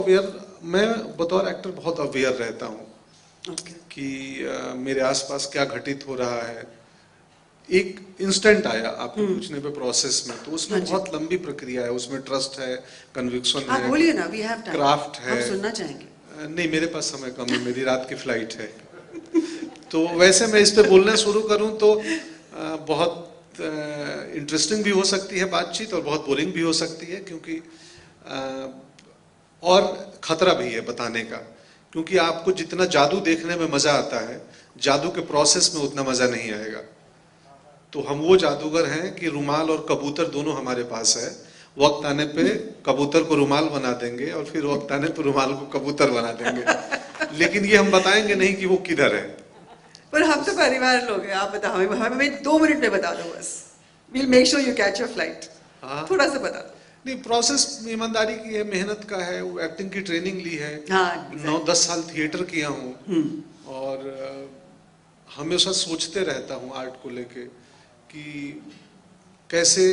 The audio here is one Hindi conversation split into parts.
मैं बतौर एक्टर बहुत अवेयर रहता हूँ कि मेरे आसपास क्या घटित हो रहा है। एक इंस्टेंट आया आपको पूछने पे प्रोसेस में, तो उसमें बहुत लंबी प्रक्रिया है, उसमें ट्रस्ट है, कन्विक्शन है, बोलिए ना, वी हैव टाइम, क्राफ्ट है। हम सुनना चाहेंगे। नहीं, मेरे पास समय कम है, मेरी रात की फ्लाइट है। तो वैसे मैं इस पे बोलना शुरू करूं तो बहुत इंटरेस्टिंग भी हो सकती है बातचीत और बहुत बोरिंग भी हो सकती है, क्योंकि और खतरा भी है बताने का, क्योंकि आपको जितना जादू देखने में मजा आता है, जादू के प्रोसेस में उतना मजा नहीं आएगा। तो हम वो जादूगर हैं कि रुमाल और कबूतर दोनों हमारे पास है। वक्त आने पे कबूतर को रुमाल बना देंगे और फिर वक्त आने पे रुमाल को कबूतर बना देंगे, लेकिन ये हम बताएंगे नहीं कि वो किधर है। पर हम तो परिवार लोग हैं, आप बताओ, हमें 2 मिनट में बता दो बस। We'll make sure you catch your flight. थोड़ा सा बता दो। नहीं, प्रोसेस ईमानदारी की है, मेहनत का है, वो एक्टिंग की ट्रेनिंग ली है। 9-10 साल थिएटर किया हूँ और हमेशा सोचते रहता हूँ आर्ट को लेके कि कैसे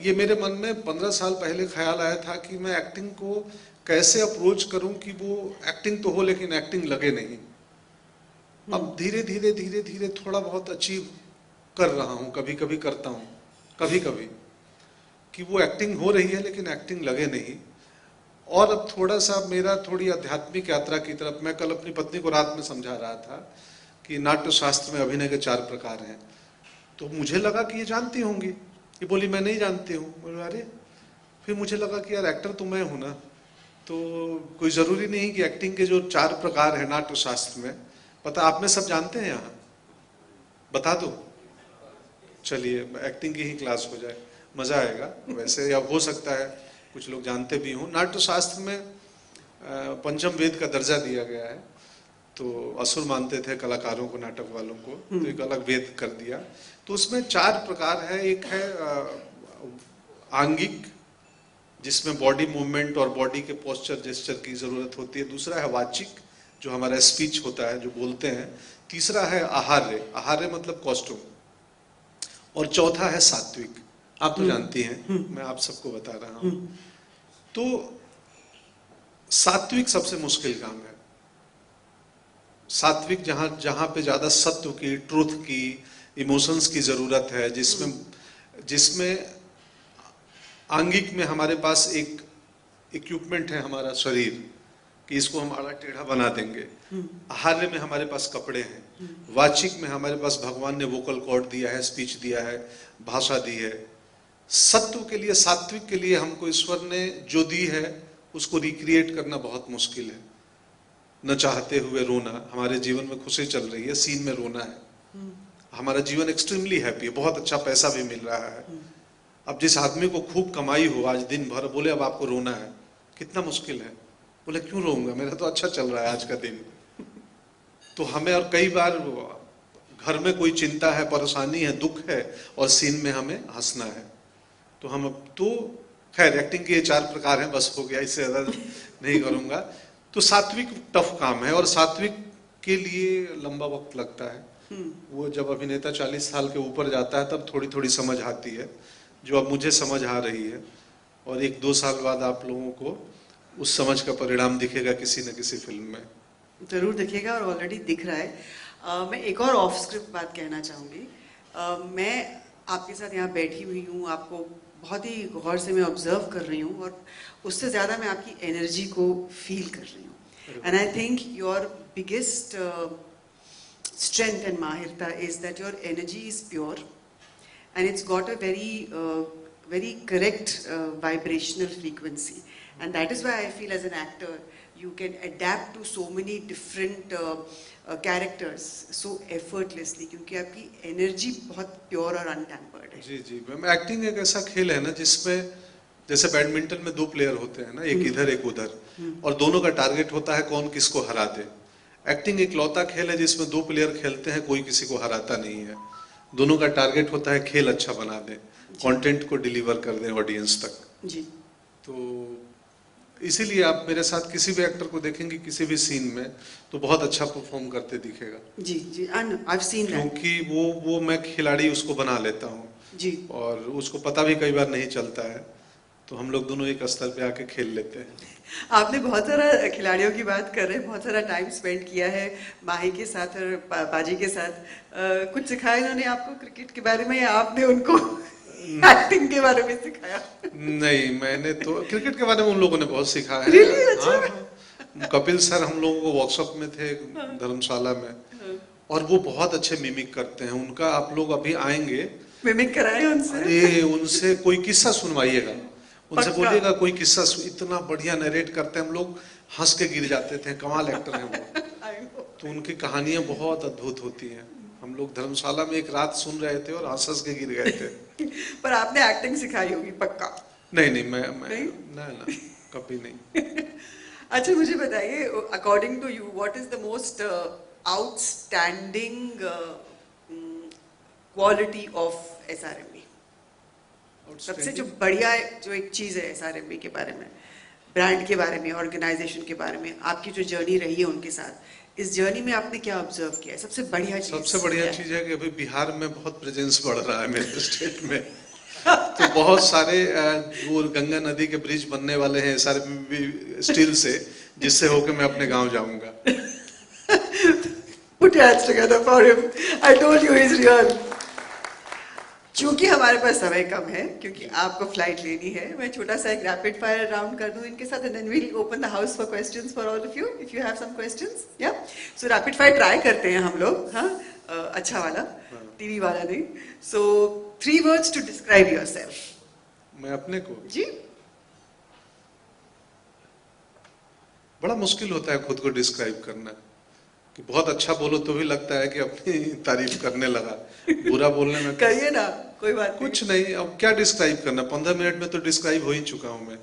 ये मेरे मन में 15 साल पहले ख्याल आया था कि मैं एक्टिंग को कैसे अप्रोच करूं कि वो एक्टिंग तो हो लेकिन एक्टिंग लगे नहीं। अब धीरे धीरे धीरे धीरे थोड़ा बहुत अचीव कर रहा हूं, कभी कभी करता हूं, कभी कभी कि वो एक्टिंग हो रही है लेकिन एक्टिंग लगे नहीं। और अब थोड़ा सा मेरा थोड़ी आध्यात्मिक यात्रा की तरफ, मैं कल अपनी पत्नी को रात में समझा रहा था कि नाट्य शास्त्र में अभिनय के 4 प्रकार हैं। तो मुझे लगा कि ये जानती होंगी, ये बोली मैं नहीं जानती हूँ। बोले अरे, फिर मुझे लगा कि यार एक्टर तो मैं हूँ ना, तो कोई जरूरी नहीं कि एक्टिंग के जो 4 प्रकार है नाट्य शास्त्र में, पता आप में सब जानते हैं, यहाँ बता दो, चलिए एक्टिंग की ही क्लास हो जाए, मजा आएगा। वैसे अब हो सकता है कुछ लोग जानते भी हों। नाट्य शास्त्र में पंचम वेद का दर्जा दिया गया है, तो असुर मानते थे कलाकारों को, नाटक वालों को, तो एक अलग वेद कर दिया। तो उसमें 4 प्रकार है। एक है आंगिक, जिसमें बॉडी मूवमेंट और बॉडी के पोस्चर जेस्चर की जरूरत होती है। दूसरा है वाचिक, जो हमारा स्पीच होता है, जो बोलते हैं। तीसरा है आहार्य, आहार्य मतलब कॉस्ट्यूम। और चौथा है सात्विक, आप तो जानती हैं, मैं आप सबको बता रहा हूं। तो सात्विक सबसे मुश्किल काम है। सात्विक जहां पे ज्यादा सत्व की, ट्रूथ की, इमोशंस की जरूरत है, जिसमें आंगिक में हमारे पास एक इक्विपमेंट है, हमारा शरीर, कि इसको हम आड़ा टेढ़ा बना देंगे। आहार्य में हमारे पास कपड़े हैं। वाचिक में हमारे पास भगवान ने वोकल कॉर्ड दिया है, स्पीच दिया है, भाषा दी है। सत्व के लिए, सात्विक के लिए हमको ईश्वर ने जो दी है उसको रिक्रिएट करना बहुत मुश्किल है। न चाहते हुए रोना, हमारे जीवन में खुशी चल रही है, सीन में रोना है। हमारा जीवन एक्सट्रीमली हैप्पी है, बहुत अच्छा पैसा भी मिल रहा है। अब जिस आदमी को खूब कमाई हो, आज दिन भर, बोले अब आपको रोना है, कितना मुश्किल है। बोले क्यों रोऊंगा, मेरा तो अच्छा चल रहा है आज का दिन। तो हमें, और कई बार घर में कोई चिंता है, परेशानी है, दुख है, और सीन में हमें हंसना है। तो हम, तो खैर एक्टिंग के ये 4 प्रकार हैं, बस हो गया, इससे ज्यादा नहीं करूंगा। तो सात्विक टफ काम है, और सात्विक के लिए लंबा वक्त लगता है। वो जब अभिनेता 40 साल के ऊपर जाता है तब थोड़ी थोड़ी समझ आती है, जो अब मुझे समझ आ रही है। और 1-2 साल बाद आप लोगों को उस समझ का परिणाम दिखेगा किसी न किसी फिल्म में। जरूर दिखेगा, और ऑलरेडी दिख रहा है। मैं एक और ऑफ स्क्रिप्ट बात कहना चाहूँगी। मैं आपके साथ यहाँ बैठी हुई हूँ, आपको बहुत ही गौर से मैं ऑब्जर्व कर रही हूँ, और उससे ज़्यादा मैं आपकी एनर्जी को फील कर रही हूँ। And I think your biggest strength and mahirta is that your energy is pure and it's got a very correct vibrational frequency, and that is why I feel as an actor you can adapt to so many different characters so effortlessly, क्योंकि आपकी energy बहुत pure और untampered है। जी जी मैम, एक्टिंग एक ऐसा खेल है ना जिसमें, जैसे बैडमिंटन में 2 प्लेयर होते हैं ना, एक इधर एक उधर, और दोनों का टारगेट होता है कौन किसको हरा दे। एक्टिंग एक लौता खेल है जिसमें 2 प्लेयर खेलते हैं, कोई किसी को हराता नहीं है। दोनों का टारगेट होता है खेल अच्छा बना दें, कंटेंट को डिलीवर कर दें ऑडियंस तक। जी। तो इसीलिए आप मेरे साथ किसी भी एक्टर को देखेंगे किसी भी सीन में तो बहुत अच्छा परफॉर्म करते दिखेगा। जी जी, I've seen that। क्योंकि वो मैं खिलाड़ी उसको बना लेता हूँ जी, और उसको पता भी कई बार नहीं चलता है। तो हम लोग दोनों एक स्तर पे आके खेल लेते हैं। आपने बहुत सारा खिलाड़ियों की बात कर रहे हैं, बहुत सारा टाइम स्पेंड किया है माही के साथ और बाजी के साथ। कुछ सिखाया इन्होंने आपको क्रिकेट के बारे में या आपने उनको एक्टिंग के बारे में सिखाया? नहीं, मैंने तो क्रिकेट के बारे में उन लोगों ने बहुत सिखाया है। Really? अच्छा। हाँ, कपिल सर हम लोगों को वर्कशॉप में थे धर्मशाला में, और वो बहुत अच्छे मिमिक करते हैं। उनका आप लोग अभी आएंगे, मिमिक कराए उनसे? अरे उनसे कोई किस्सा सुनवाइएगा, उनसे पक्का। बोलिएगा कोई किस्सा, इतना बढ़िया नरेट करते हैं, हम लोग हंस के गिर जाते थे। कमाल एक्टर हैं वो। तो उनकी कहानियां बहुत अद्भुत होती हैं। हम लोग धर्मशाला में एक रात सुन रहे थे और हंस हंस के गिर गए थे। पर आपने एक्टिंग सिखाई होगी पक्का? नहीं, मैं नहीं? ना कभी नहीं। अच्छा मुझे बताइए, according to you what is the most outstanding quality of SRMB? सबसे जो बढ़िया जो एक चीज है SRMB के बारे में, ब्रांड के बारे में, ऑर्गेनाइजेशन के बारे में, आपकी जो जर्नी रही है उनके साथ, इस जर्नी में आपने क्या ऑब्जर्व किया है? सबसे बढ़िया चीज? सबसे बढ़िया चीज है कि अभी बिहार में बहुत प्रेजेंस बढ़ रहा है मेरे स्टेट में। तो बहुत सारे वो गंगा नदी के ब्रिज बनने वाले हैं SRMB स्टील से, जिससे होकर मैं अपने गांव जाऊंगा। Put your hands together for him. I told you he's real. क्योंकि हमारे पास समय कम है, क्योंकि आपको फ्लाइट लेनी है, मैं छोटा सा एक रैपिड फायर राउंड कर दूं इनके साथ, and then we'll open the house for questions for all of you if you have some questions. Yeah. So rapid fire try करते हैं हम लोग, हाँ, अच्छा वाला, टीवी वाला नहीं. So 3 words to describe yourself. मैं अपने को जी? बड़ा मुश्किल होता है खुद को डिस्क्राइब करना, कि बहुत अच्छा बोलो तो भी लगता है कि अपनी तारीफ करने लगा, बुरा बोलने में करिए ना, कोई बात नहीं. कुछ नहीं, अब क्या डिस्क्राइब करना, 15 मिनट में तो डिस्क्राइब हो ही चुका हूं मैं।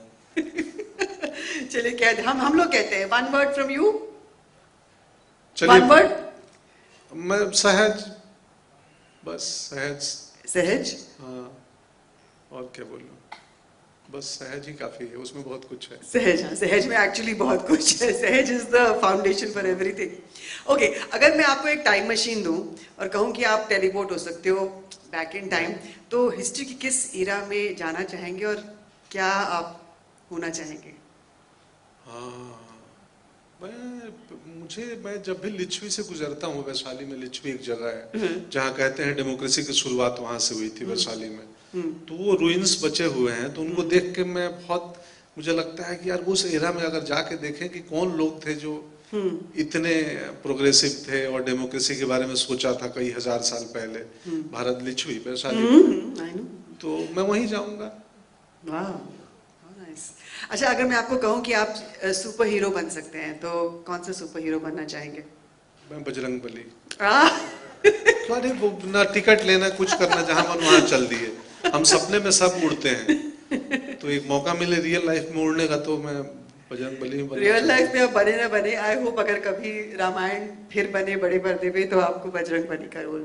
चलिए क्या हम लोग कहते हैं, 1 word from you. चलिए 1 word. मैं सहज, बस सहज। सहज? हाँ, और क्या बोलूं, बस सहज ही काफी है, उसमें बहुत कुछ है। सहज, हाँ, सहज में एक्चुअली बहुत कुछ है. सहज is the foundation for everything. Okay, अगर मैं आपको एक टाइम मशीन दूं और कहूं कि आप टेलीपोर्ट हो सकते हो बैक इन टाइम, तो हिस्ट्री की किस ईरा में जाना चाहेंगे और क्या आप होना चाहेंगे? हाँ, मैं जब भी लिच्छवी से गुजरता हूँ, वैशाली में लिच्छवी एक जगह है जहाँ कहते हैं डेमोक्रेसी की शुरुआत वहां से हुई थी, वैशाली में। तो वो रुइंस बचे हुए हैं, तो उनको देख के मैं बहुत, मुझे लगता है कि यार उस एरा में अगर जाके देखें कि कौन लोग थे जो इतने प्रोग्रेसिव थे और डेमोक्रेसी के बारे में सोचा था कई हजार साल पहले। भारत लिच्छवी वैशाली में, तो मैं वहीं जाऊंगा। वाह, नाइस. अच्छा, अगर मैं आपको कहूं कि आप सुपर हीरो बन सकते हैं, तो कौन सा सुपर हीरो बनना चाहेंगे? मैं बजरंग बली। अरे वो ना टिकट लेना, कुछ करना, जहां मन वहां चल दिए। हम सपने में सब उड़ते हैं, तो एक मौका मिले रियल लाइफ में उड़ने का, तो मैं बजरंग बली में। रियल लाइफ में आप बने ना बने, आई होप अगर कभी रामायण फिर बने बड़े पर्दे पे, तो आपको बजरंग बली का रोल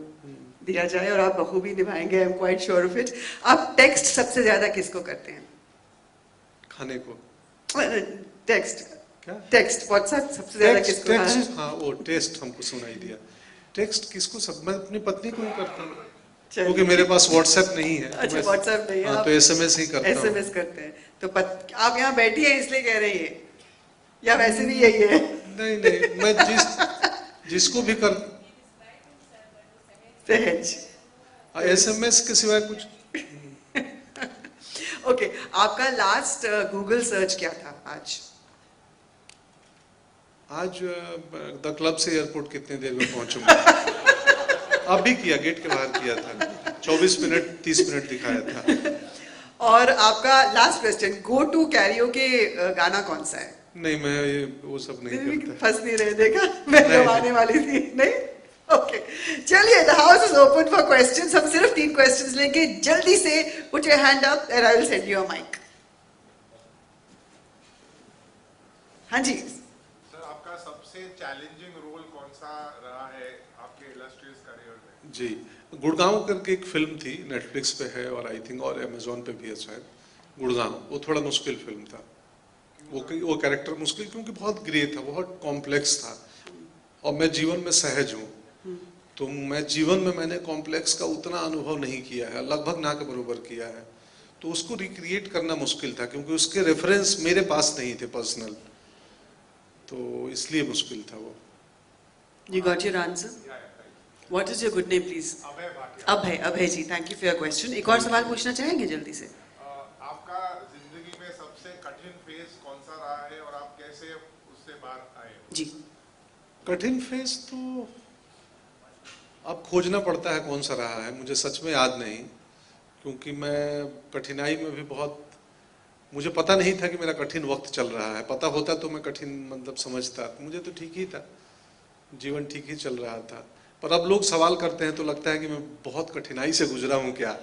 दिया जाए और आप बखूबी निभाएंगे. I am quite sure of it. आप टेक्स्ट सबसे ज्यादा किसको करते हैं? खाने को। टेक्स्ट क्या? टेक्स्ट व्हाट्सएप सबसे ज्यादा किसको? हाँ, वो टेस्ट हमको सुनाई दिया। टेक्स्ट किसको? सब मैं अपनी पत्नी को ही करता हूँ, क्योंकि मेरे पास व्हाट्सएप नहीं है. अच्छा, व्हाट्सएप नहीं है. हाँ, तो SMS ही करता हूँ. SMS करते हैं. तो आप यहाँ बैठी हैं इसलिए कह रही है, या वैसे भी यही है? नहीं, मैं जिसको भी कर सहज. SMS के सिवाय कुछ. ओके, आपका लास्ट गूगल सर्च क्या था आज? आज द क्लब से एयरपोर्ट कितने देर में पहुंचूंगा? अभी किया, गेट के बाहर किया था, 24 मिनट 30 मिनट दिखाया था. और आपका last question, go to karaoke गाना कौन सा है? नहीं, मैं वो सब नहीं करता. फंस नहीं रहे, देखा मैं जमाने वाली थी. नहीं, ओके. चलिए, the house is open for questions. हम सिर्फ 3 क्वेश्चंस लेंगे. जल्दी से put your hand up and I will send you a mic. हाँ जी. सबसे चैलेंजिंग रोल कौन सा रहा है आपके इलस्ट्रियस करियर में? जी, गुड़गांव करके एक फिल्म थी, नेटफ्लिक्स पे है और आई थिंक और अमेजोन पे भी है शायद. गुड़गांव, वो थोड़ा मुश्किल फिल्म था. वो कैरेक्टर मुश्किल क्योंकि बहुत ग्रे था, बहुत कॉम्प्लेक्स था, और मैं जीवन में सहज हूँ, तो मैं जीवन में मैंने कॉम्प्लेक्स का उतना अनुभव नहीं किया है, लगभग ना के बराबर किया है. तो उसको रिक्रिएट करना मुश्किल था क्योंकि उसके रेफरेंस मेरे पास नहीं थे पर्सनल, तो इसलिए मुश्किल था वो। You got your answer? What is your good name, please? Abhay ji, thank you for your question. एक और सवाल पूछना चाहेंगे जल्दी से? आपका जिंदगी में सबसे कठिन फेज कौन सा रहा है और आप कैसे उससे बाहर आए? जी। कठिन फेज तो अब खोजना पड़ता है कौन सा रहा है, मुझे सच में याद नहीं, क्योंकि मैं कठिनाई में भी बहुत, मुझे पता नहीं था कि मेरा कठिन वक्त चल रहा है। पता होता तो मैं कठिन मतलब समझता, मुझे तो ठीक ही था, जीवन ठीक ही चल रहा था। पर अब लोग सवाल करते हैं तो लगता है कि मैं बहुत कठिनाई से गुजरा हूं क्या।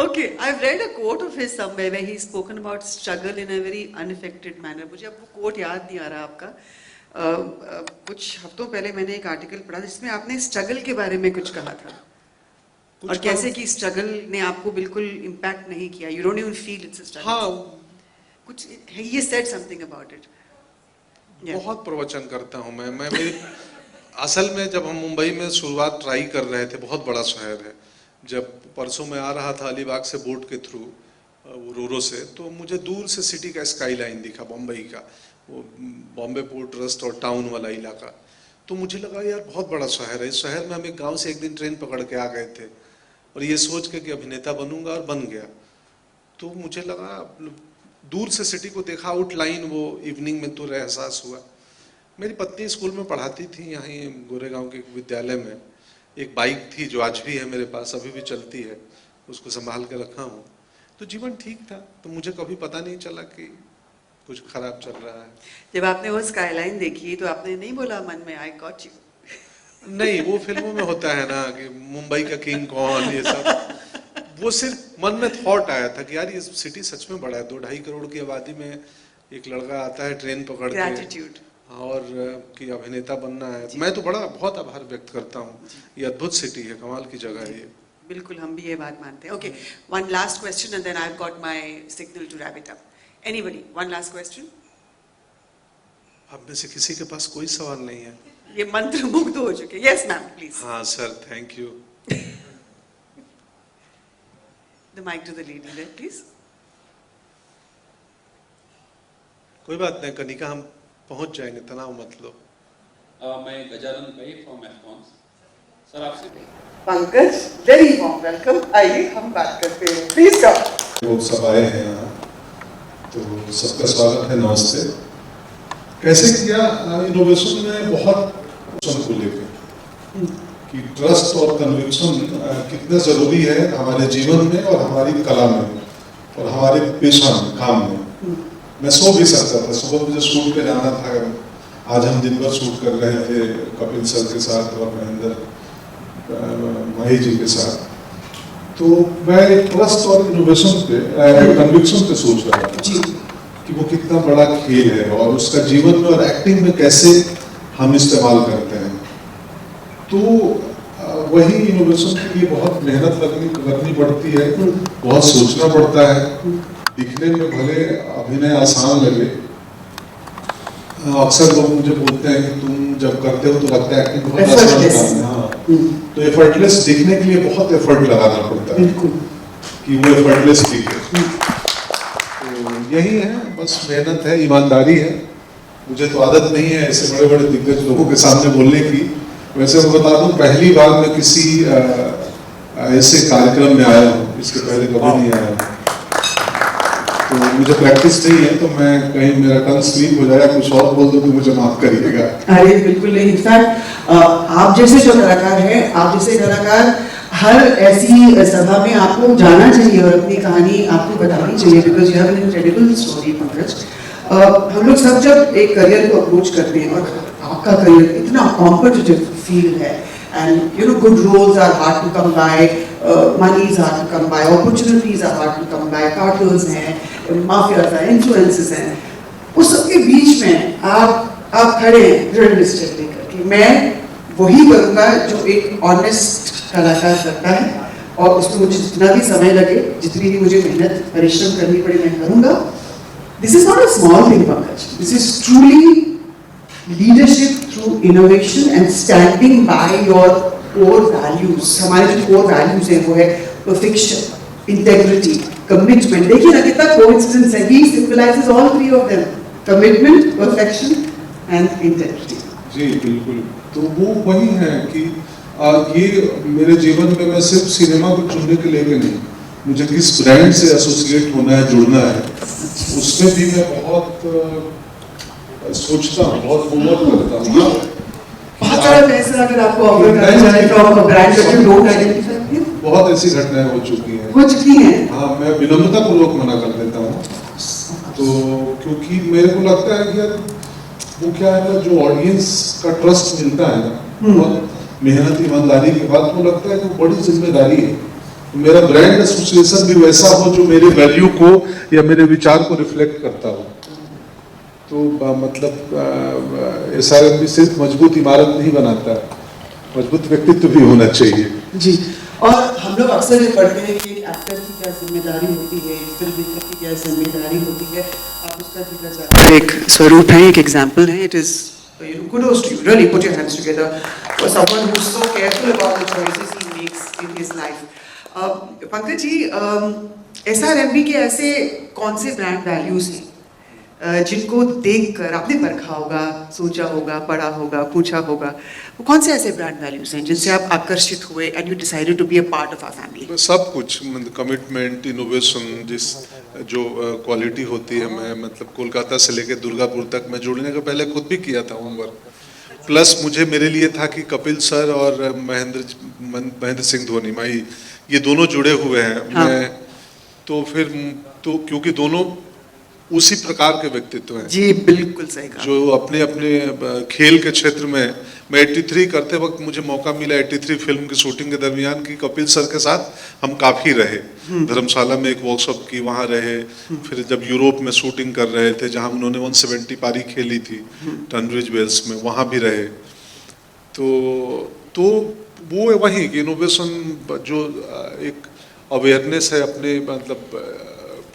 Okay, I've read a quote of his somewhere where he's spoken about struggle in a very unaffected manner. मुझे अब वो quote याद नहीं आ रहा आपका। कुछ हफ्तों पहले मैंने एक आर्टिकल पढ़ा जिसमें आपने स्ट्रगल के बारे में कुछ कहा था, और कैसे कि स्ट्रगल ने आपको बिल्कुल इम्पैक्ट नहीं किया. You don't even feel it's a struggle. हाँ, कुछ he said something about it. बहुत प्रवचन करता हूँ मैं मेरी असल में जब हम मुंबई में शुरुआत ट्राई कर रहे थे, बहुत बड़ा शहर है, जब परसों में आ रहा था अलीबाग से बोट के थ्रू रोरो से, तो मुझे दूर से सिटी का स्काई लाइन दिखा, बम्बई का, वो बॉम्बे पोर्ट ट्रस्ट और टाउन वाला इलाका. तो मुझे लगा यार बहुत बड़ा शहर है, इस शहर में हम एक गांव से एक दिन ट्रेन पकड़ के आ गए थे और ये सोच के कि अभिनेता बनूंगा, और बन गया. तो मुझे लगा, दूर से सिटी को देखा, आउटलाइन वो इवनिंग में तो एहसास हुआ. मेरी पत्नी स्कूल में पढ़ाती थी यहाँ गोरेगांव के विद्यालय में. एक बाइक थी जो आज भी है मेरे पास, अभी भी चलती है, उसको संभाल के रखा हूँ. तो जीवन ठीक था, तो मुझे कभी पता नहीं चला कि कुछ खराब चल रहा है. जब आपने वो स्काईलाइन देखी तो आपने नहीं बोला मन में आई गॉट यू? नहीं, वो फिल्मों में होता है ना कि मुंबई का किंग कौन, ये सब. वो सिर्फ मन में थॉट आया था कि यार ये सिटी सच में बड़ा है, 2-2.5 करोड़ की आबादी में एक लड़का आता है ट्रेन पकड़ के, ग्रैटिट्यूड, और कि अभिनेता बनना है. मैं तो बहुत आभार व्यक्त करता हूँ. ये अद्भुत सिटी है, कमाल की जगह है ये. बिल्कुल, हम भी ये बात मानते हैं. Okay, one last question and then I have got my signal to wrap it up. Anybody, one last question? अब में से किसी के पास कोई सवाल नहीं है? ये मंत्र मुग्ध हो चुके. Yes ma'am, please. हाँ sir, thank you. The mic to the lady there, please. कोई बात नहीं कनिका, हम पहुंच जाएंगे, तनाव मत लो. मैं गजानन भाई फ्रॉम एफकॉन्स. सर आपसे पंकज, वेरी वार्म वेलकम. आइए हम बात करते हैं, प्लीज कम. लोग सब आए हैं यहाँ, तो सबका स्वागत है, नमस्ते. कैसे किया इनोवेशन में बहुत को लेकर कि ट्रस्ट और कन्विक्शन कितना जरूरी है हमारे जीवन में और हमारी कला में और हमारे पेशा में, काम में. मैं सो भी सकता था, सुबह मुझे शूट पे जाना था. आज हम दिन भर शूट कर रहे थे कपिल सर के साथ और महेंद्र माही जी के साथ. तो मैं ट्रस्ट और इनोवेशन पे, कन्विक्शन पे सोच रहा था कि वो कितना बड़ा खेल है और उसका जीवन में और एक्टिंग में कैसे हम इस्तेमाल करते हैं. तो वही इनोवेशन के लिए बहुत मेहनत करनी पड़ती है, बहुत सोचना पड़ता है. दिखने में भले अभिनय आसान लगे, अक्सर लोग मुझे बोलते हैं कि तुम जब करते हो तो लगता है एक्टिंग बहुत आसान काम है. हाँ, तो एफर्टलेस दिखने के लिए बहुत एफर्ट लगाना पड़ता है कि वो एफर्टलेस दिखे. तो यही है, बस मेहनत है, ईमानदारी है. मुझे तो आदत नहीं है ऐसे बड़े बड़े दिग्गज लोगों के सामने बोलने की. वैसे मैं बता दूं, पहली बार मैं किसी ऐसे कार्यक्रम में आया हूँ, इसके पहले कभी नहीं आया हूँ. तो मुझे प्रैक्टिस नहीं है, तो मैं कहीं मेरा टंग स्लिप हो जाए, कुछ और बोल दो तो मुझे माफ करिएगा. अरे बिल्कुल नहीं. इनफैक्ट आप जैसे जो कलाकार हैं, आप जैसे कलाकार हर ऐसी सभा में आपको जाना चाहिए और अपनी कहानी आपको बतानी चाहिए, because you have an incredible story Pankaj. हम लोग सब जब एक करियर को अप्रोच करते हैं, और आपका करियर इतना कॉम्पिटिटिव फील्ड है, and you know good roles are hard to come by, money is hard to come by, opportunities are hard to come by, cartels हैं, mafias हैं, influences हैं. उस सबके बीच में आप खड़े हैं दृढ़ निश्चय लेकर कि मैं वही करूँगा जो एक ऑनेस्ट कलाकार करता है, और उसमें मुझे जितना भी समय लगे, जितनी भी मुझे मेहनत परिश्रम करनी पड़े, मैं करूँगा. This is not a small thing, Pankaj. This is truly leadership through innovation and standing by your core values. हमारे जो core values हैं वो है perfection, integrity, commitment. देखिए ना कितना coincidence है. He symbolizes all three of them: commitment, perfection, and integrity. जी बिल्कुल. तो वो वही है कि ये मेरे जीवन में मैं सिर्फ सिनेमा को चुनने के लिए नहीं, मुझे किस ब्रांड से एसोसिएट होना है, जुड़ना है, उसमें भी मैं बहुत सोचता हूँ, बहुत होमवर्क करता हूँ. बहुत सारा पैसा अगर आपको ऑफर करना चाहे from a brand that you don't identify with, बहुत ऐसी घटनाएं हो चुकी हैं. हाँ, मैं विनम्रतापूर्वक मना कर देता हूँ. तो क्योंकि मेरे को लगता है कि यार वो क्या है ना, जो ऑडियंस का ट्रस्ट मिलता है ना, बहुत मेहनत ईमानदारी के बाद, वो लगता है कि वो बड़ी जिम्मेदारी है. मेरा ब्रांड एसोसिएशन भी वैसा हो जो मेरे वैल्यू को या मेरे विचार को रिफ्लेक्ट करता हो. तो मतलब SRMB सिर्फ मजबूत इमारत नहीं बनाता है, मजबूत व्यक्तित्व भी होना चाहिए. जी. और हम लोग अक्सर ये पढ़ते हैं कि एक एक्टर की क्या जिम्मेदारी होती है, एक फिल्म मेकर की क्या जिम्मेदारी होती है. आप उसका जिक्र चाहते हैं. एक स्वरूप है, एक एग्जाम्पल है. It is kudos to you. Really put your hands together for someone who's so careful about the choices he makes in his life. Pankaj ji, SRMB के ऐसे कौन से ब्रांड वैल्यूज हैं जिनको देखकर आपने परखा होगा, सोचा होगा, पढ़ा होगा, पूछा होगा? वो कौन से ऐसे ब्रांड वैल्यूज हैं जिनसे आप आकर्षित हुए and you decided to be a part of our family? सब कुछ, कमिटमेंट, इनोवेशन, जिस जो क्वालिटी होती है. मैं मतलब कोलकाता से लेकर दुर्गापुर तक मैं जुड़ने के पहले खुद भी किया था होमवर्क. प्लस मुझे मेरे लिए था कि कपिल सर और महेंद्र सिंह धोनी, भाई ये दोनों जुड़े हुए हैं. हाँ. मैं तो क्योंकि दोनों उसी प्रकार के व्यक्तित्व हैं. जी बिल्कुल सही कहा. जो अपने अपने खेल के क्षेत्र में, मैं 83 करते वक्त मुझे मौका मिला 83 फिल्म की शूटिंग के दरमियान की कपिल सर के साथ हम काफ़ी रहे. धर्मशाला में एक वर्कशॉप की, वहाँ रहे. फिर जब यूरोप में शूटिंग कर रहे थे, जहाँ उन्होंने 170 पारी खेली थी टनब्रिज वेल्स में, वहाँ भी रहे. तो वो वही इनोवेशन, जो एक अवेयरनेस है अपने मतलब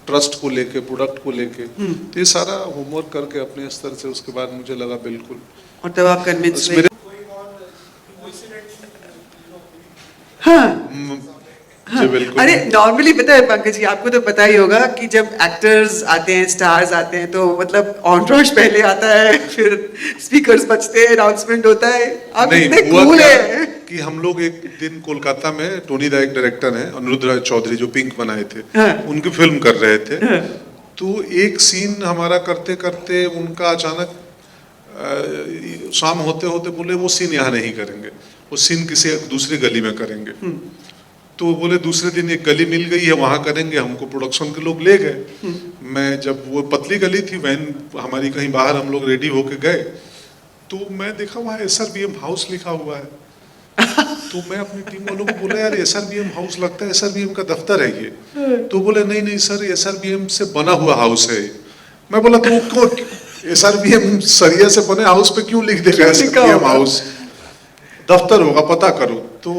ट्रस्ट को लेके, प्रोडक्ट को लेके. तो ये सारा होमवर्क करके अपने स्तर से उसके बाद मुझे लगा बिल्कुल. और तब आप कन्विंस हुए? हाँ, अरे नॉर्मली पता है पंकज जी, आपको तो पता ही होगा कि जब एक्टर्स आते हैं, स्टार्स आते हैं, तो मतलब ऑनट्रॉश पहले आता है, फिर स्पीकर्स बजते हैं, अनाउंसमेंट होता है. आप इतने कूल हैं कि हम लोग एक दिन कोलकाता में, टोनी दा एक डायरेक्टर हैं, अनिरुद्ध राय चौधरी जो पिंक बनाए थे, हाँ. उनकी फिल्म कर रहे थे. हाँ. तो एक सीन हमारा करते करते उनका अचानक शाम होते होते बोले वो सीन यहाँ नहीं करेंगे, वो सीन किसी दूसरी गली में करेंगे. तो बोले दूसरे दिन एक गली मिल गई है, वहाँ करेंगे. हमको प्रोडक्शन के लोग ले गए. मैं जब वो पतली गली थी, वैन हमारी कहीं बाहर, हम लोग रेडी होके गए, तो मैं देखा वहाँ SRBM हाउस लिखा हुआ है. तो मैं अपनी टीम वालों को बोला यार SRBM हाउस लगता है, SRBM का दफ्तर है ये. तो बोले नहीं सर, SRBM से बना हुआ हाउस है. मैं बोला तो SRBM सरिया से बने हाउस पे क्यों लिख देगा SRBM हाउस? दफ्तर होगा, पता करो. तो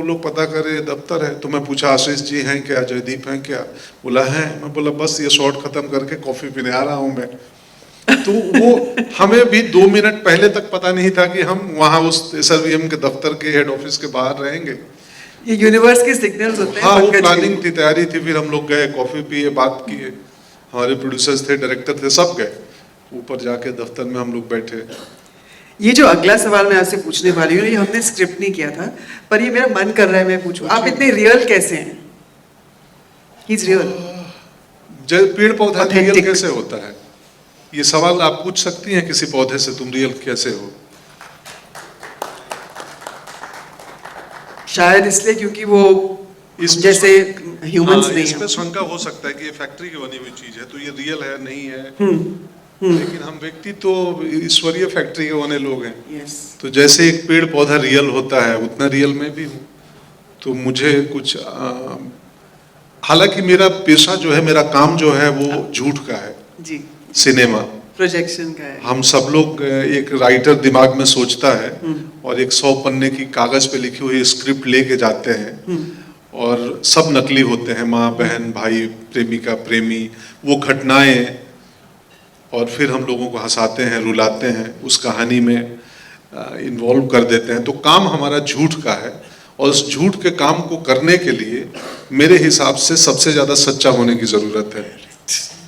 लोग पता करे, दफ्तर है. तो मैं पूछा आशीष जी हैं क्या, जयदीप हैं क्या? बोला है. मैं बोला बस ये शॉट खत्म करके कॉफी पीने आ रहा हूँ मैं. तो वो हमें भी 2 मिनट पहले तक पता नहीं था कि हम वहाँ उस SRBM के दफ्तर के हेड ऑफिस के बाहर रहेंगे. ये यूनिवर्स के सिग्नल्स होते हैं. हाँ, वो प्लानिंग थी, तैयारी थी. फिर हम लोग गए, कॉफी पिए, बात किए. हमारे प्रोड्यूसर्स थे, डायरेक्टर थे, सब गए. ऊपर जाके दफ्तर में हम लोग बैठे. ये जो अगला सवाल मैं आपसे पूछने वाली हूँ, ये हमने स्क्रिप्ट नहीं किया था, पर ये मेरा मन कर रहा है मैं पूछूं. आप इतने रियल कैसे हैं? He is real. जब पेड़ पौधा रियल कैसे होता है, ये सवाल आप पूछ सकती हैं किसी पौधे से, तुम रियल कैसे हो? शायद इसलिए क्योंकि वो जैसे ह्यूमंस नहीं है. इसमें शंका हो सकता है कि ये फैक्ट्री की बनी हुई चीज है, तो ये रियल है नहीं है. लेकिन हम व्यक्ति तो ईश्वरीय फैक्ट्री के बने लोग हैं. yes. तो जैसे एक पेड़ पौधा रियल होता है, उतना रियल मैं भी हूँ. तो मुझे कुछ हालांकि मेरा पेशा जो है, मेरा काम जो है वो झूठ का है. जी. सिनेमा प्रोजेक्शन का है. हम सब लोग, एक राइटर दिमाग में सोचता है और एक 100 पन्ने की कागज पे लिखी हुई स्क्रिप्ट लेके जाते हैं, और सब नकली होते हैं. माँ, बहन, भाई, प्रेमिका, प्रेमी, वो घटनाएं, और फिर हम लोगों को हंसाते हैं, रुलाते हैं, उस कहानी में इन्वॉल्व कर देते हैं. तो काम हमारा झूठ का है, और उस झूठ के काम को करने के लिए मेरे हिसाब से सबसे ज्यादा सच्चा होने की जरूरत है।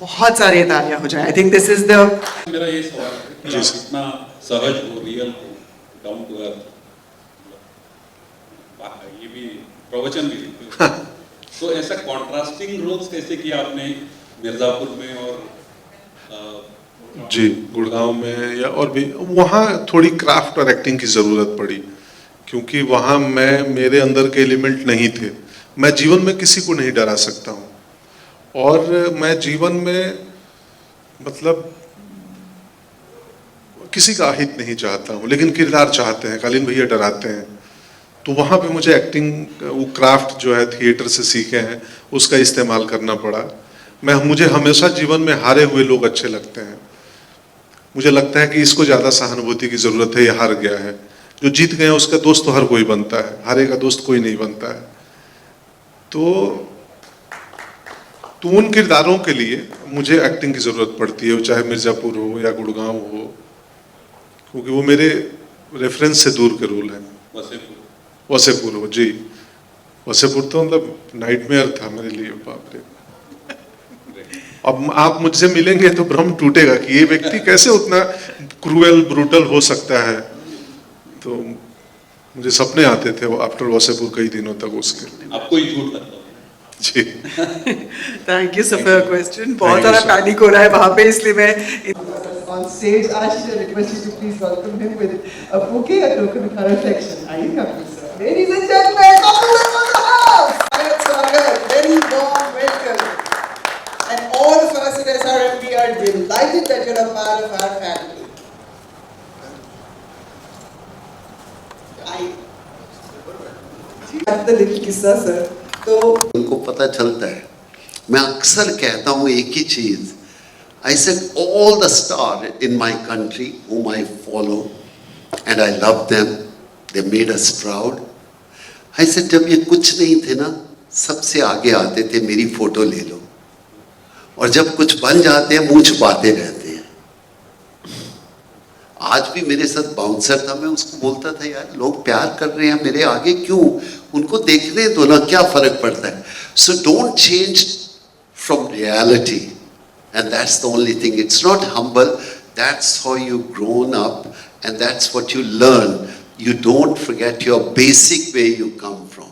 बहुत सारे तालियां हो जाए। I think this is the मेरा ये सवाल है कि आप इतना सहज हो, रियल हो, डाउन टू अर्थ, ये भी प्रवचन भी लिखते हो, तो ऐसा कॉन्ट्रास्टिंग रोल्स कैसे किया आपने मिर्जापुर में और जी गुड़गांव में या और भी, वहाँ थोड़ी क्राफ्ट और एक्टिंग की ज़रूरत पड़ी, क्योंकि वहाँ मेरे अंदर के एलिमेंट नहीं थे। मैं जीवन में किसी को नहीं डरा सकता हूँ, और मैं जीवन में मतलब किसी का अहित नहीं चाहता हूँ, लेकिन किरदार चाहते हैं, कालीन भैया डराते हैं। तो वहाँ पे मुझे एक्टिंग, वो क्राफ्ट जो है थिएटर से सीखे हैं, उसका इस्तेमाल करना पड़ा। मुझे हमेशा जीवन में हारे हुए लोग अच्छे लगते हैं। मुझे लगता है कि इसको ज़्यादा सहानुभूति की ज़रूरत है, ये हार गया है। जो जीत गए उसका दोस्त तो हर कोई बनता है, हारे का दोस्त कोई नहीं बनता है। तो उन किरदारों के लिए मुझे एक्टिंग की ज़रूरत पड़ती है, चाहे मिर्ज़ापुर हो या गुड़गांव हो, क्योंकि वो मेरे रेफरेंस से दूर के रोल हैं। वसेपुर हो जी, वसेपुर तो मतलब नाइटमेयर था मेरे लिए, बाप रे। अब आप मुझसे मिलेंगे तो भ्रम टूटेगा कि ये व्यक्ति कैसे उतना क्रूएल ब्रूटल हो सकता है। तो मुझे सपने आते थे वो आफ्टर वसेपुर कई दिनों तक उसके। आपको ही झूठ लगता है जी। Thank you sir for your question. बहुत सारा पैनिक हो रहा है वहाँ पे, इसलिए मैं on stage Ashish, I request you to please welcome him with a bouquet, a token of our affection. Are you happy, sir? Ladies and gentlemen, Kapil in the house. Swagat, very warm welcome. And all of us at SRMB are delighted that you're a part of our family. The little kissa, sir. तो उनको पता चलता है। मैं अक्सर कहता हूँ एक ही चीज, I said all the stars in my country whom I follow and I love them, they made us proud. I said जब ये कुछ नहीं थे ना, सबसे आगे आते थे, मेरी फोटो ले लो, और जब कुछ बन जाते हैं मुंह छुपाते रहते हैं। आज भी मेरे साथ बाउंसर था, मैं उसको बोलता था यार लोग प्यार कर रहे हैं मेरे आगे, क्यों, उनको देखने दो ना, क्या फर्क पड़ता है। So don't change from reality. And that's the only thing. It's not humble. That's how you've grown up, and that's what you learn. You don't forget your basic where you come from.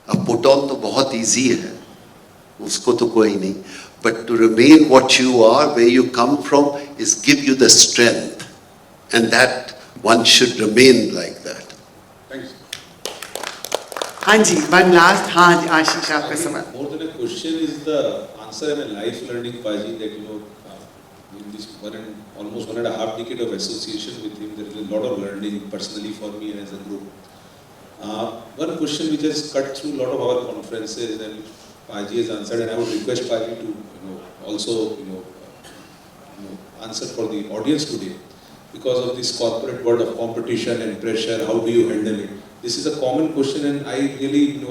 अब put on तो बहुत easy है, उसको तो कोई नहीं. But to remain what you are, where you come from, is give you the strength, and that one should remain like that. Thanks. हाँ जी, one last, हाँ जी आशीष आपका सवाल। More than a question is the answer and a life learning, Paji, that in this almost 1.5 decade of association with him, there is a lot of learning personally for me and as a group. One question which has cut through a lot of our conferences and Paji has answered, and I would request Paji to also answer for the audience today, because of this corporate world of competition and pressure. How do you handle it? This is a common question, and I really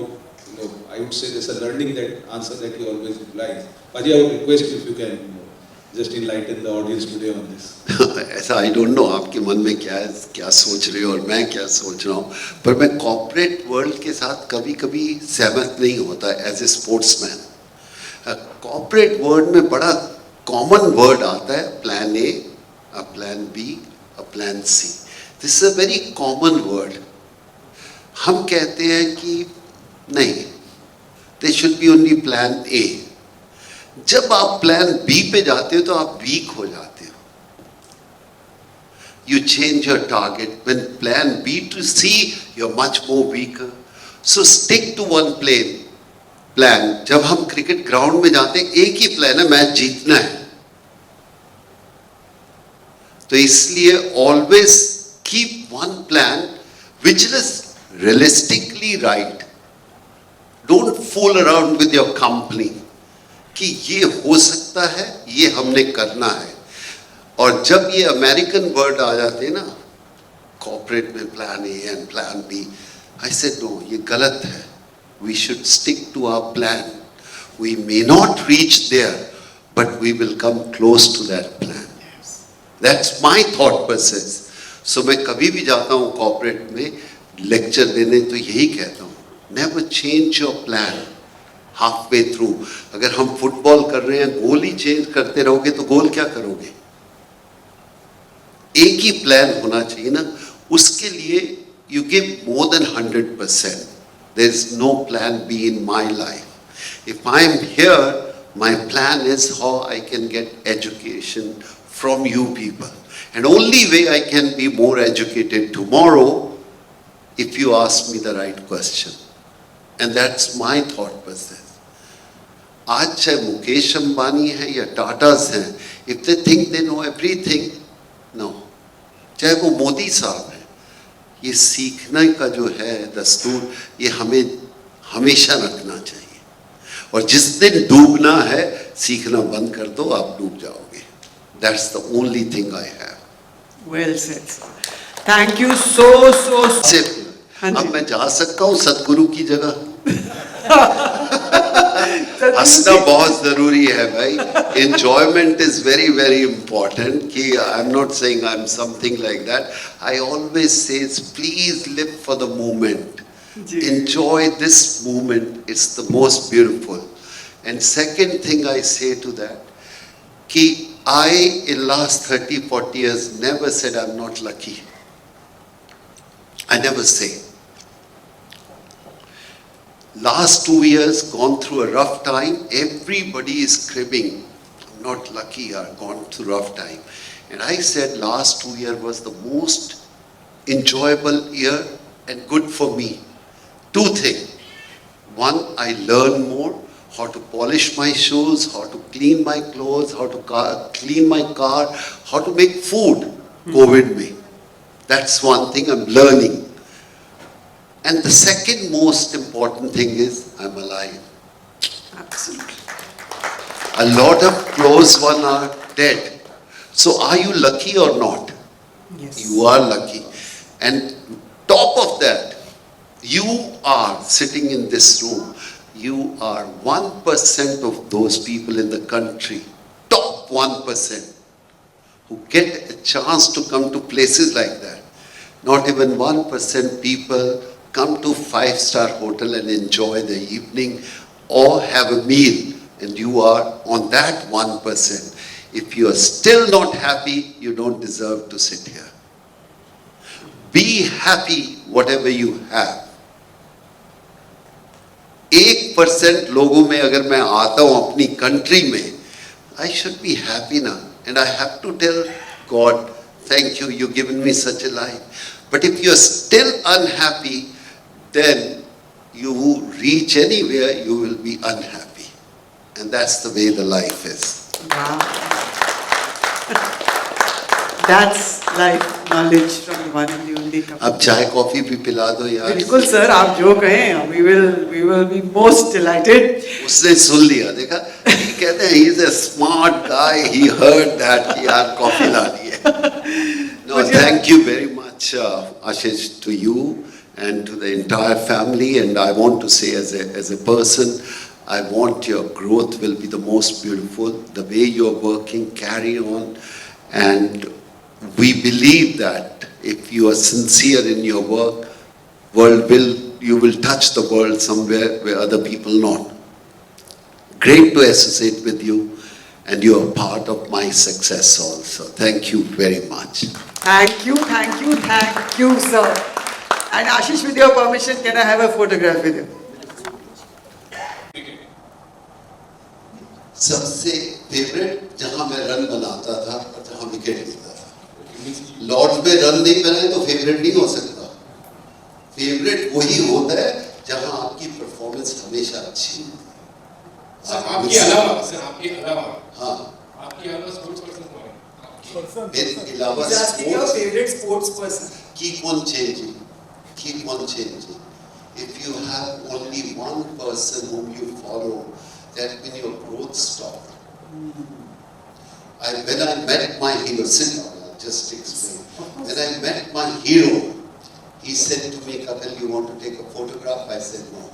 I would say there's a learning that answer that he always replies. Paji, I would request if you can just enlighten the audience today on this. ऐसा I don't know आपके मन में क्या सोच रहे हो और मैं क्या सोच रहा हूँ, पर मैं कॉर्पोरेट वर्ल्ड के साथ कभी कभी सहमत नहीं होता as a sportsman. Corporate world में बड़ा कॉमन वर्ड आता है, plan A, a plan B, a plan C. This is a very common word. हम कहते हैं कि नहीं, they should be only plan A. जब आप प्लान बी पे जाते हो तो आप वीक हो जाते हो। You change your target. When plan B to C, you're much more weaker. So stick to one plan. जब हम क्रिकेट ग्राउंड में जाते हैं एक ही प्लान है, मैच जीतना है। तो इसलिए always keep one plan which is realistically right. Don't fool around with your company कि ये हो सकता है, ये हमने करना है। और जब ये अमेरिकन वर्ड आ जाते हैं ना, कॉर्पोरेट में plan A and plan B, I said no, ये गलत है। We should stick to our plan. We may not reach there, but we will come close to that plan. That's my thought process. So मैं कभी भी जाता हूँ कॉर्पोरेट में, लेक्चर देने तो यही कहता हूँ, never change your plan half way through. अगर हम फुटबॉल कर रहे हैं, गोल ही चेंज करते रहोगे तो गोल क्या करोगे? एक ही प्लान होना चाहिए ना। उसके लिए you give more than 100%. There is no plan B in my life. If I am here, my plan is how I can get education from you people. And only way I can be more educated tomorrow if you ask me the right question. And that's my thought process. आज चाहे मुकेश अंबानी है या टाटास हैं, if they think they know everything, no. चाहे वो मोदी साहब हैं, ये सीखने का जो है दस्तूर, ये हमें हमेशा रखना चाहिए। और जिस दिन डूबना है, सीखना बंद कर दो, आप डूब जाओगे। That's the only thing I have. Well said, sir. Thank you so. अब मैं जा सकता हूँ सतगुरु की जगह। हंसना बहुत जरूरी है भाई। Enjoyment is very, very important. कि I'm not saying I'm something like that. I always say, please live for the moment. Enjoy this moment. It's the most beautiful. And second thing I say to that, कि I in last 30-40 years never said I'm not lucky. I never say. Last 2 years, gone through a rough time. Everybody is cribbing. I'm not lucky, I've gone through rough time. And I said last 2 years was the most enjoyable year and good for me. 2 things. One, I learned more how to polish my shoes, how to clean my clothes, how to clean my car, how to make food. COVID me. That's one thing I'm learning. And the second most important thing is I'm alive. Absolutely. A lot of close ones are dead. So are you lucky or not? Yes. You are lucky. And top of that, you are sitting in this room. You are 1% of those people in the country, top 1%, who get a chance to come to places like that. Not even 1% people come to 5-star hotel and enjoy the evening or have a meal, and you are on that 1%. If you are still not happy, you don't deserve to sit here. Be happy whatever you have. 1% लोगों में अगर मैं आता हूँ अपनी country में, I should be happy now, and I have to tell God, thank you, you've given me such a life. But if you are still unhappy, then you reach anywhere, you will be unhappy. And that's the way the life is. Wow. That's life knowledge from the one and the only Kapil. अब चाय कॉफी भी पिला दो यार। बिल्कुल सर, आप जो कहें, we will be most delighted. उसने सुन लिया, देखा? ये कहते हैं, he is a smart guy. He heard that कि यार कॉफी लानी है। No, thank you very much, Ashish, to you and to the entire family. And I want to say, as a person, I want your growth will be the most beautiful. The way you're working, carry on, and we believe that if you are sincere in your work, you will touch the world somewhere where other people not. Great to associate with you, and you are part of my success also. Thank you very much. Thank you, sir. And Ashish, with your permission, can I have a photograph with you? सबसे फेवरेट जहां मैं रन बनाता था और जहां विकेट मिलता था। लॉर्ड्स में रन नहीं बनाए तो फेवरेट नहीं हो सकता। फेवरेट वही होता है जहां आपकी परफॉर्मेंस हमेशा अच्छी है। आपके अलावा हाँ, आपके अलावा स्पोर्ट्स पर्सन कौन है? मेरे अलावा favorite sports person. keep on changing. If you have only one person whom you follow, that means your growth stopped. When I met my hero, sit down, I'll just explain. When I met my hero, he said to me, Kapil, you want to take a photograph? I said, no.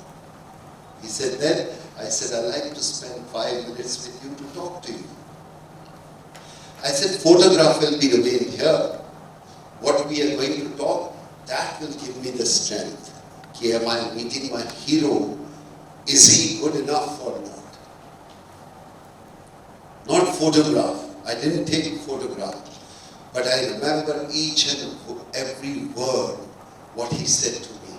He said, then? I said, I'd like to spend 5 minutes with you to talk to you. I said, photograph will be remain here. What we are going to talk, that will give me the strength. Am I meeting my hero? Is he good enough or not? Not photograph. I didn't take photograph. But I remember each and every word, what he said to me.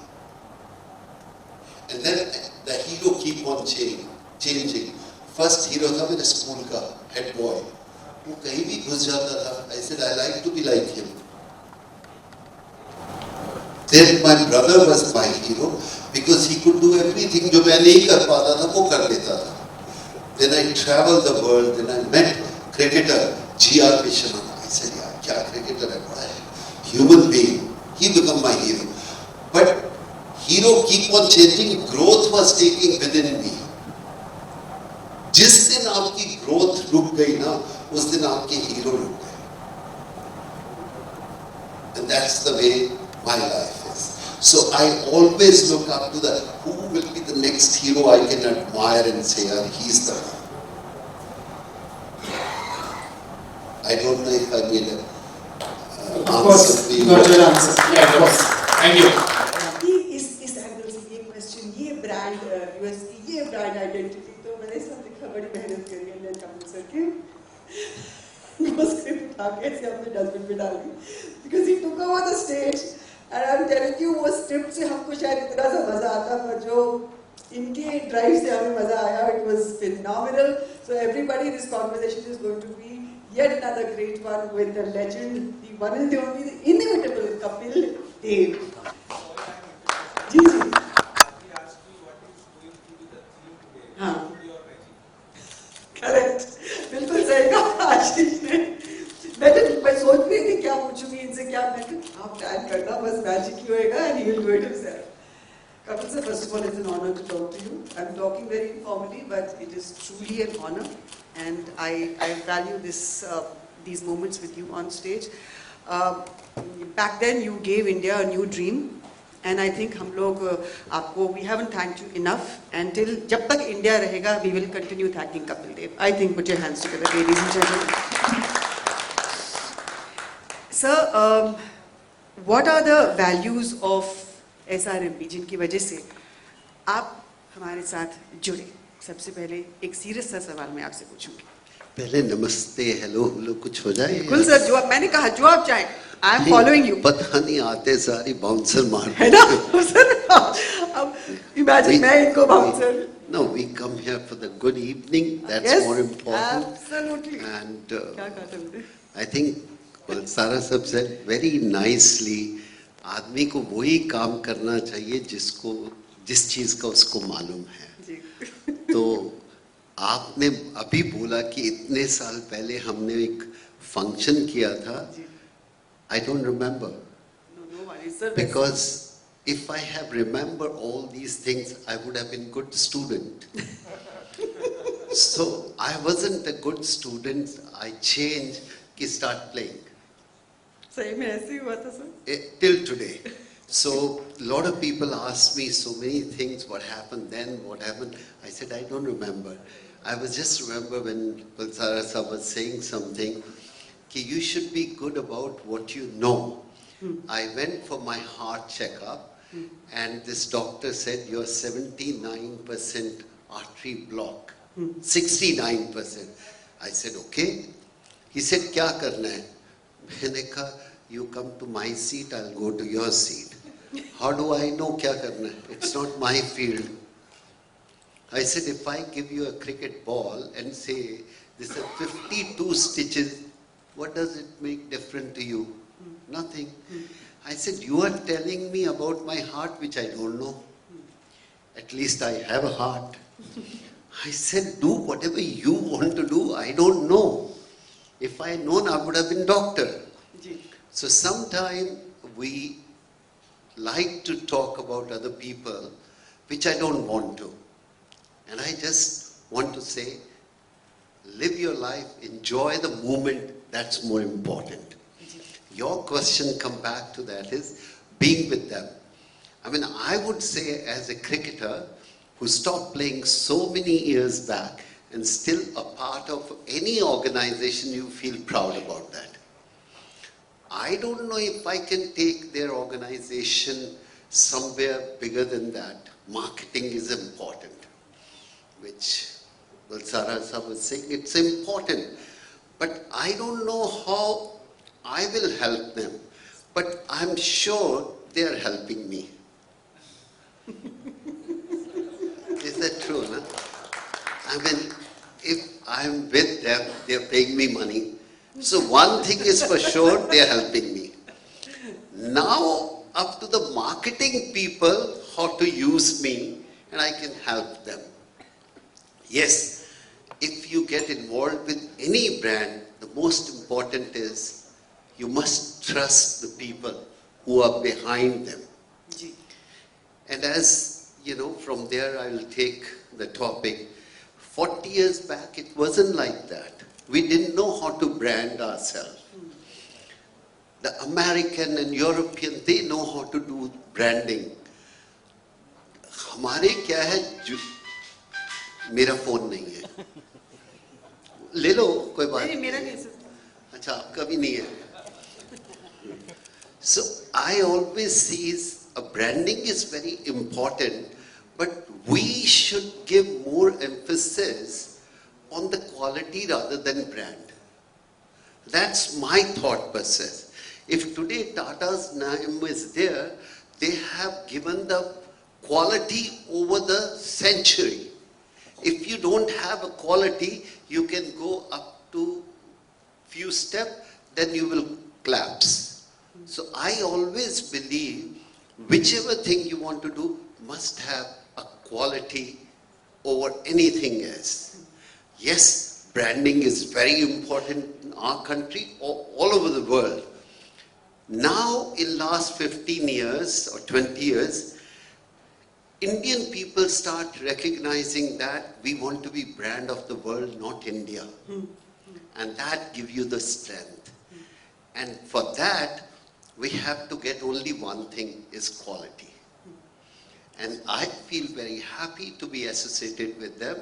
And then the hero keep on changing. First hero था मेरे स्कूल का head boy. वो कहीं भी घुस जाता था. I said I like to be like him. Then my brother was my hero because he could do everything जो मैं नहीं कर पाता था वो कर लेता था. Then I traveled the world. Then I met cricketer G.R. Vishwanath. I said यार क्या cricketer है बड़ा है. Human being. He became my hero. But hero keep on changing. Growth was taking within me. जिस दिन आपकी growth रुक गई ना उस दिन आपके hero रुक गए. And that's the way my life is. So I always look up to who will be the next hero I can admire and say, he's the one. I don't know if I made an answer. Got your answer. Yeah, of course. Thank you. इस एंगल से ये क्वेश्चन, ये ब्रांड यूएसपी, ये ब्रांड आइडेंटिटी, तो मैंने सब लिखा, बड़ी मेहनत करी है मैंने कपिल सर की वो स्क्रिप्ट उठा के ऐसे अपने डस्टबिन में डाल दी because he took over the stage and I'm telling you वो स्क्रिप्ट से हमको शायद इतना सा मजा आता, पर जो इनके ड्राइव से हमें मजा आया, it was phenomenal. So everybody, this conversation is going to be yet another great one with the legend, the one and the only, the inimitable Kapil Dev. जी जी. हाँ. करेक्ट, बिल्कुल सही कहा आशीष ने. मैं सोच रही थी क्या पूछूंगी इनसे, क्या मैं आप प्लान करना, बस मैजिक ही होएगा and he will do it himself. Kapil sir, first of all, it's an honor to talk to you. I'm talking very informally, but it is truly an honor, and I value these moments with you on stage. Back then, you gave India a new dream. And I think हम लोग आपको we haven't thanked you enough until जब तक इंडिया रहेगा we will continue thanking Kapil Dev. I think put your hands together, ladies and gentlemen. Sir, what are the values of SRMB जिनकी वजह से आप हमारे साथ जुड़े? सबसे पहले एक सीरियस सा सवाल मैं आपसे पूछूंगी. पहले नमस्ते, हेलो कुछ हो जाए. बिल्कुल सर, जो मैंने कहा जो आप चाहें. I am following you. पता नहीं आते सारी बाउंसर मार है ना सर. अब imagine मैं इनको bouncer. No, we come here for the good evening. That's yes, more important. Absolutely. And क्या कहा तुमने? I think Sara sab said very nicely. आदमी को वही काम करना चाहिए जिस चीज का उसको मालूम है. तो आपने अभी बोला कि इतने साल पहले हमने एक फंक्शन किया था. I don't remember. No worries, sir. Because if I have remembered all these things, I would have been good student. So I wasn't a good student. I changed to start playing. सही में ऐसे ही हुआ था sir. Till today. So a lot of people ask me so many things. What happened then? What happened? I said I don't remember. I was just remember when Pulsara Sahab was saying something. You should be good about what you know. I went for my heart checkup and this doctor said you're 79% artery block. 69%. I said okay. He said क्या करना है? मैंने कहा you come to my seat, I'll go to your seat. How do I know क्या करना है? It's not my field. I said if I give you a cricket ball and say this is 52 stitches, what does it make different to you? Nothing. I said, you are telling me about my heart which I don't know. At least I have a heart. I said, do whatever you want to do. I don't know. If I had known, I would have been doctor. So sometimes we like to talk about other people, which I don't want to. And I just want to say, live your life, enjoy the moment. That's more important. Your question come back to that is being with them. I mean, I would say as a cricketer who stopped playing so many years back and still a part of any organization, you feel proud about that. I don't know if I can take their organization somewhere bigger than that. Marketing is important, which Balsara Sahib was saying, it's important. But I don't know how I will help them. But I'm sure they are helping me. Is that true, no? I mean, if I'm with them, they're paying me money. So one thing is for sure, they're helping me. Now, up to the marketing people, how to use me, and I can help them. Yes, if you get involved with any brand, the most important is you must trust the people who are behind them. And as you know, from there I will take the topic. 40 years back, it wasn't like that. We didn't know how to brand ourselves. The American and European, they know how to do branding. हमारे क्या है, मेरा फोन नहीं है, ले लो कोई बात नहीं, मेरा नहीं है, अच्छा आपका भी नहीं है. So I always see a branding is very important, but we should give more emphasis on the quality rather than brand. That's my thought process. If today Tata's name is there, they have given the quality over the century. If you don't have a quality, you can go up to few steps, then you will collapse. So I always believe whichever thing you want to do must have a quality over anything else. Yes, branding is very important in our country, all over the world. Now, in last 15 years or 20 years, Indian people start recognizing that we want to be brand of the world, not India. And that gives you the strength. And for that, we have to get only one thing, is quality. And I feel very happy to be associated with them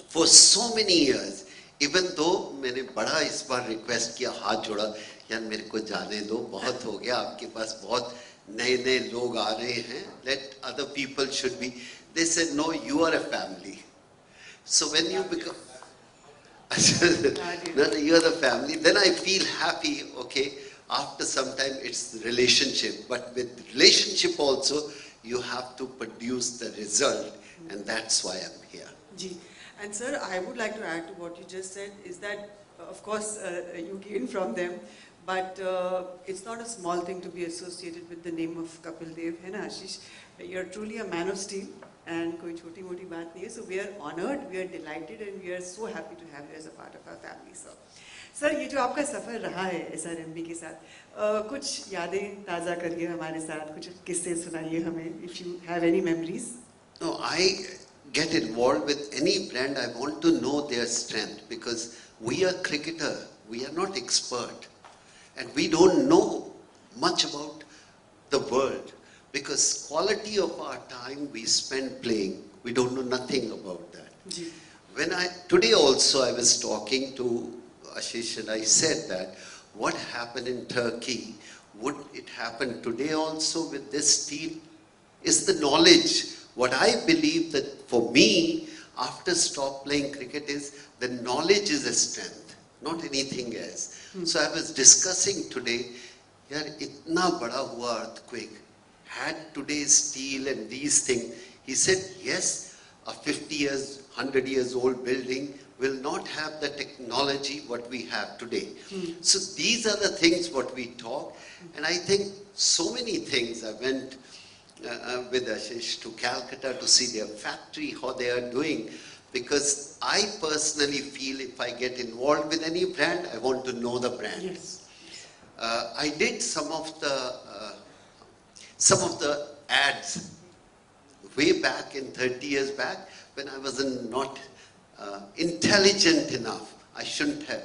for so many years. Even though मैंने बड़ा इस बार request किया, हाथ जोड़ा, यार मेरे को जाने दो, बहुत हो गया, आपके पास बहुत नए लोग आ रहे हैं, let other people should be. They said, no, you are a family. So when you become, no, you are the family, then I feel happy, okay, after some time it's the relationship. But with relationship also, you have to produce the result, and that's why I'm here. Ji. And sir, I would like to add to what you just said, is that, of course, you gain from them, but it's not a small thing to be associated with the name of Kapil Dev, है ना आशीष? You're truly a man of steel, and कोई छोटी मोटी बात नहीं है. So we are honored, we are delighted, and we are so happy to have you as a part of our family, sir. Sir, ये जो आपका सफ़र रहा है SRMB के साथ, कुछ यादें ताज़ा करिए हमारे साथ, कुछ किस्से सुनाइए हमें, if you have any memories. No, I get involved with any brand, I want to know their strength, because we are cricketer, we are not expert, and we don't know much about the world, because quality of our time we spend playing, we don't know nothing about that. Today also I was talking to Ashish and I said that what happened in Turkey, would it happen today also with this team? Is the knowledge. What I believe that for me, after stop playing cricket, is the knowledge is a strength, not anything else. So I was discussing today, yaar, itna bada hua earthquake, had today's steel and these things. He said, yes, a 50 years, 100 years old building will not have the technology what we have today. So these are the things what we talk, and I think so many things. I went with Ashish to Calcutta to see their factory, how they are doing, because I personally feel if I get involved with any brand, I want to know the brand. Yes. I did some of the ads way back in 30 years back when I was not intelligent enough. I shouldn't have.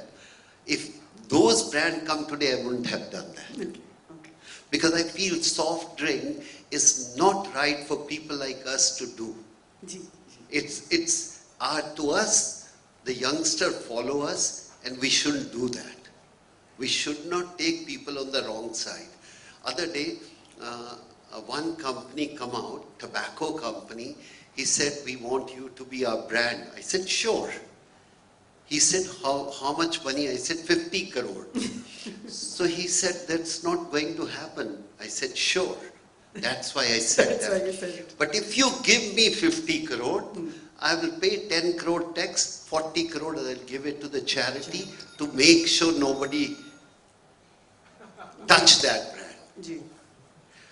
If those brands come today, I wouldn't have done that. Okay. Because I feel soft drink is not right for people like us to do. Ji. It's to us, the youngster follow us, and we shouldn't do that. We should not take people on the wrong side. Other day, one company come out, tobacco company, he said, we want you to be our brand. I said, sure. He said, how much money? I said, 50 crore. So he said, that's not going to happen. I said, sure. That's why I said That's that. why you said it. But if you give me 50 crore, I will pay 10 crore tax, 40 crore I will give it to the charity to make sure nobody touch that brand. Ji.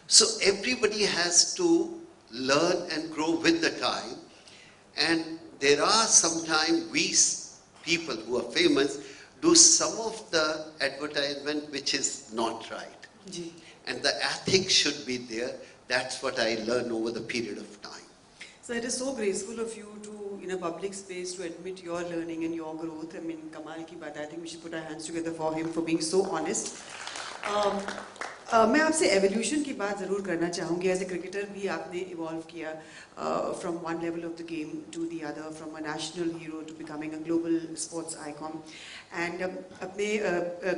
So everybody has to learn and grow with the time. And there are sometimes we people who are famous do some of the advertisement which is not right. Ji. And the ethics should be there. That's what I learned over the period of time. So it is so graceful of you to, in a public space, to admit your learning and your growth. I mean, Kamal ki baat. I think we should put our hands together for him for being so honest. मैं आपसे एवोल्यूशन की बात ज़रूर करना चाहूँगी. एज ए क्रिकेटर भी आपने इवॉल्व किया from one level of the game to the other, from a national hero to becoming a global sports icon. And अपने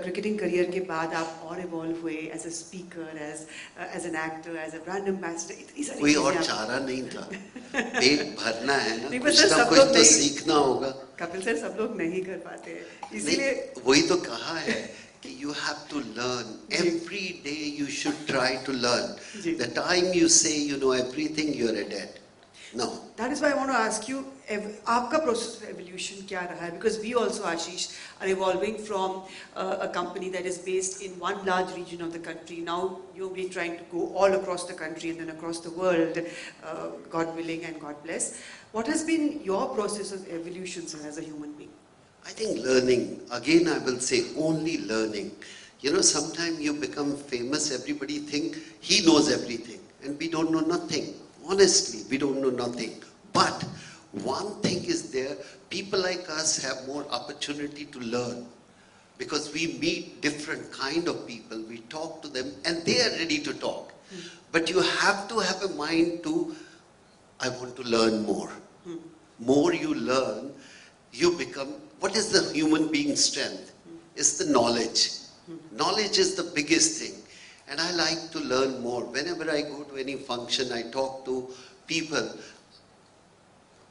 क्रिकेटिंग करियर के बाद आप और इवॉल्व हुए as a speaker, as an actor, as a brand ambassador. इतनी सारी कोई चीज़ें और आप- चारा नहीं था. पेट भरना है ना, नहीं, कुछ सर, ना सब कुछ लोग तो नहीं- सीखना होगा. कपिल सर, सब लोग नहीं कर पाते हैं, इसीलिए नहीं, वही तो कहा है कि you have to learn. Every day you should try to learn. Ji. The time you say you know everything, you're a dead. No. That is why I want to ask you, आपका process of evolution क्या रहा है? Because we also, Ashish, are evolving from a company that is based in one large region of the country. Now you'll be trying to go all across the country and then across the world, God willing and God bless. What has been your process of evolution, sir, as a human being? I think learning, again I will say only learning. You know, sometimes you become famous, everybody think he knows everything and we don't know nothing. Honestly, we don't know nothing. But one thing is there, people like us have more opportunity to learn because we meet different kind of people, we talk to them and they are ready to talk. But you have to have a mind to, I want to learn more. More you learn, you become, what is the human being's strength? It's the knowledge. Knowledge is the biggest thing. And I like to learn more. Whenever I go to any function, I talk to people.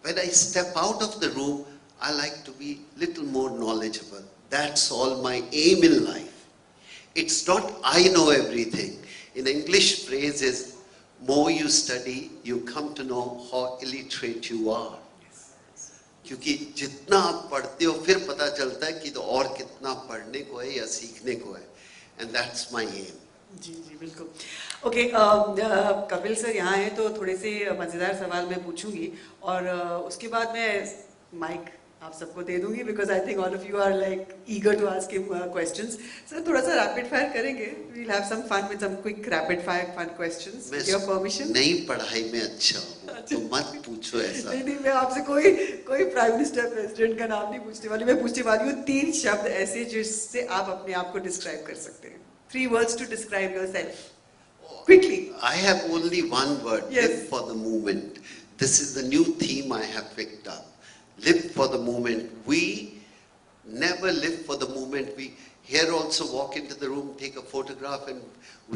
When I step out of the room, I like to be little more knowledgeable. That's all my aim in life. It's not I know everything. In English phrase is, more you study, you come to know how illiterate you are. क्योंकि जितना आप पढ़ते हो फिर पता चलता है कि तो और कितना पढ़ने को है या सीखने को है. And that's my aim. जी जी बिल्कुल. ओके, कपिल सर यहाँ हैं तो थोड़े से मज़ेदार सवाल मैं पूछूंगी और उसके बाद मैं माइक आप सबको दे दूंगी because I think all of you are like eager to ask him questions. Sir थोड़ा सा रैपिड फायर करेंगे. We will have some fun with some quick rapid fire fun questions with your permission. नहीं पढ़ाई में अच्छा हूँ तो मत पूछो ऐसा. नहीं नहीं, मैं आपसे कोई प्राइम मिनिस्टर प्रेसिडेंट का नाम नहीं पूछने वाली. मैं पूछने वाली हूँ 3 शब्द ऐसे जिससे आप अपने आप को डिस्क्राइब कर सकते हैं. 3 words to describe yourself. Quickly. I have only one word. Yes. Live for the moment. This is the new theme I have picked up. Live for the moment. We never live for the moment. We here also walk into the room, take a photograph, and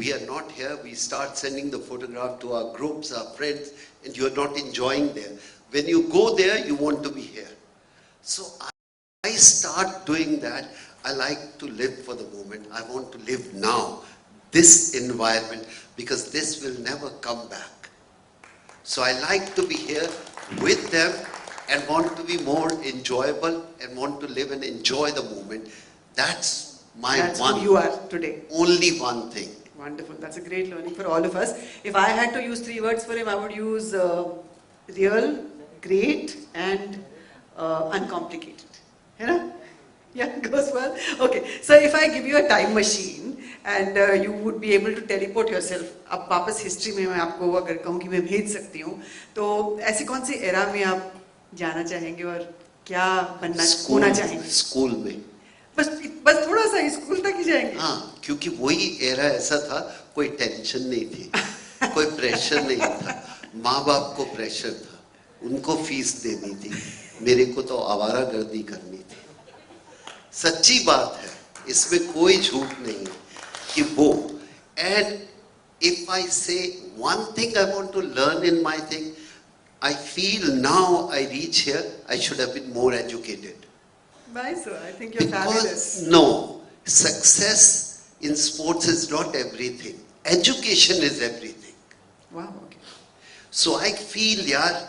we are not here. We start sending the photograph to our groups, our friends, and you are not enjoying there. When you go there, you want to be here. So I start doing that. I like to live for the moment. I want to live now, this environment, because this will never come back. So I like to be here with them and want to be more enjoyable and want to live and enjoy the moment. That's my That's one. who you are today. Only one thing. Wonderful. That's a great learning for all of us. If I had to use 3 words for him, I would use real, great, and uncomplicated. है ना? Yeah, goes well. Okay, so if I give you a time machine and you would be able to teleport yourself, अब वापस हिस्ट्री में मैं आपको अगर कहूँ कि मैं भेज सकती हूँ, तो ऐसी कौन सी एरा में आप जाना चाहेंगे और क्या बनना होना चाहेंगे? स्कूल में. बस थोड़ा सा स्कूल तक ही जाएंगे. हाँ, क्योंकि वही एरा ऐसा था, कोई टेंशन नहीं थी, कोई प्रेशर नहीं था. माँ बाप को प्रेशर था, उनको फीस देनी थी, मेरे को तो आवारागर्दी करनी थी. सच्ची बात है. इसमें कोई झूठ नहीं है कि वो. And if I say one thing I want to learn in my thing, I feel now I reach here, I should have been more educated. Nice, sir. I think you're fabulous. Because no, success in sports is not everything. Education is everything. Wow, okay. So I feel, yaar,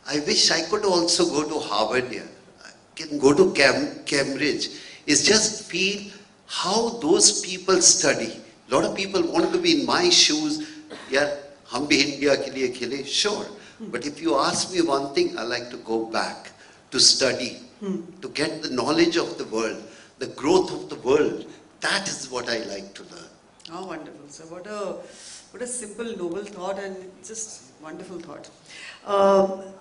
I wish I could also go to Harvard here. I can go to Cambridge. It's just feel how those people study. A lot of people want to be in my shoes. Yeah, hum bhi India ke liye khele, sure. But if you ask me one thing, I like to go back to study, to get the knowledge of the world, the growth of the world. That is what I like to learn. Oh, wonderful, sir. What a simple, noble thought, and just wonderful thought.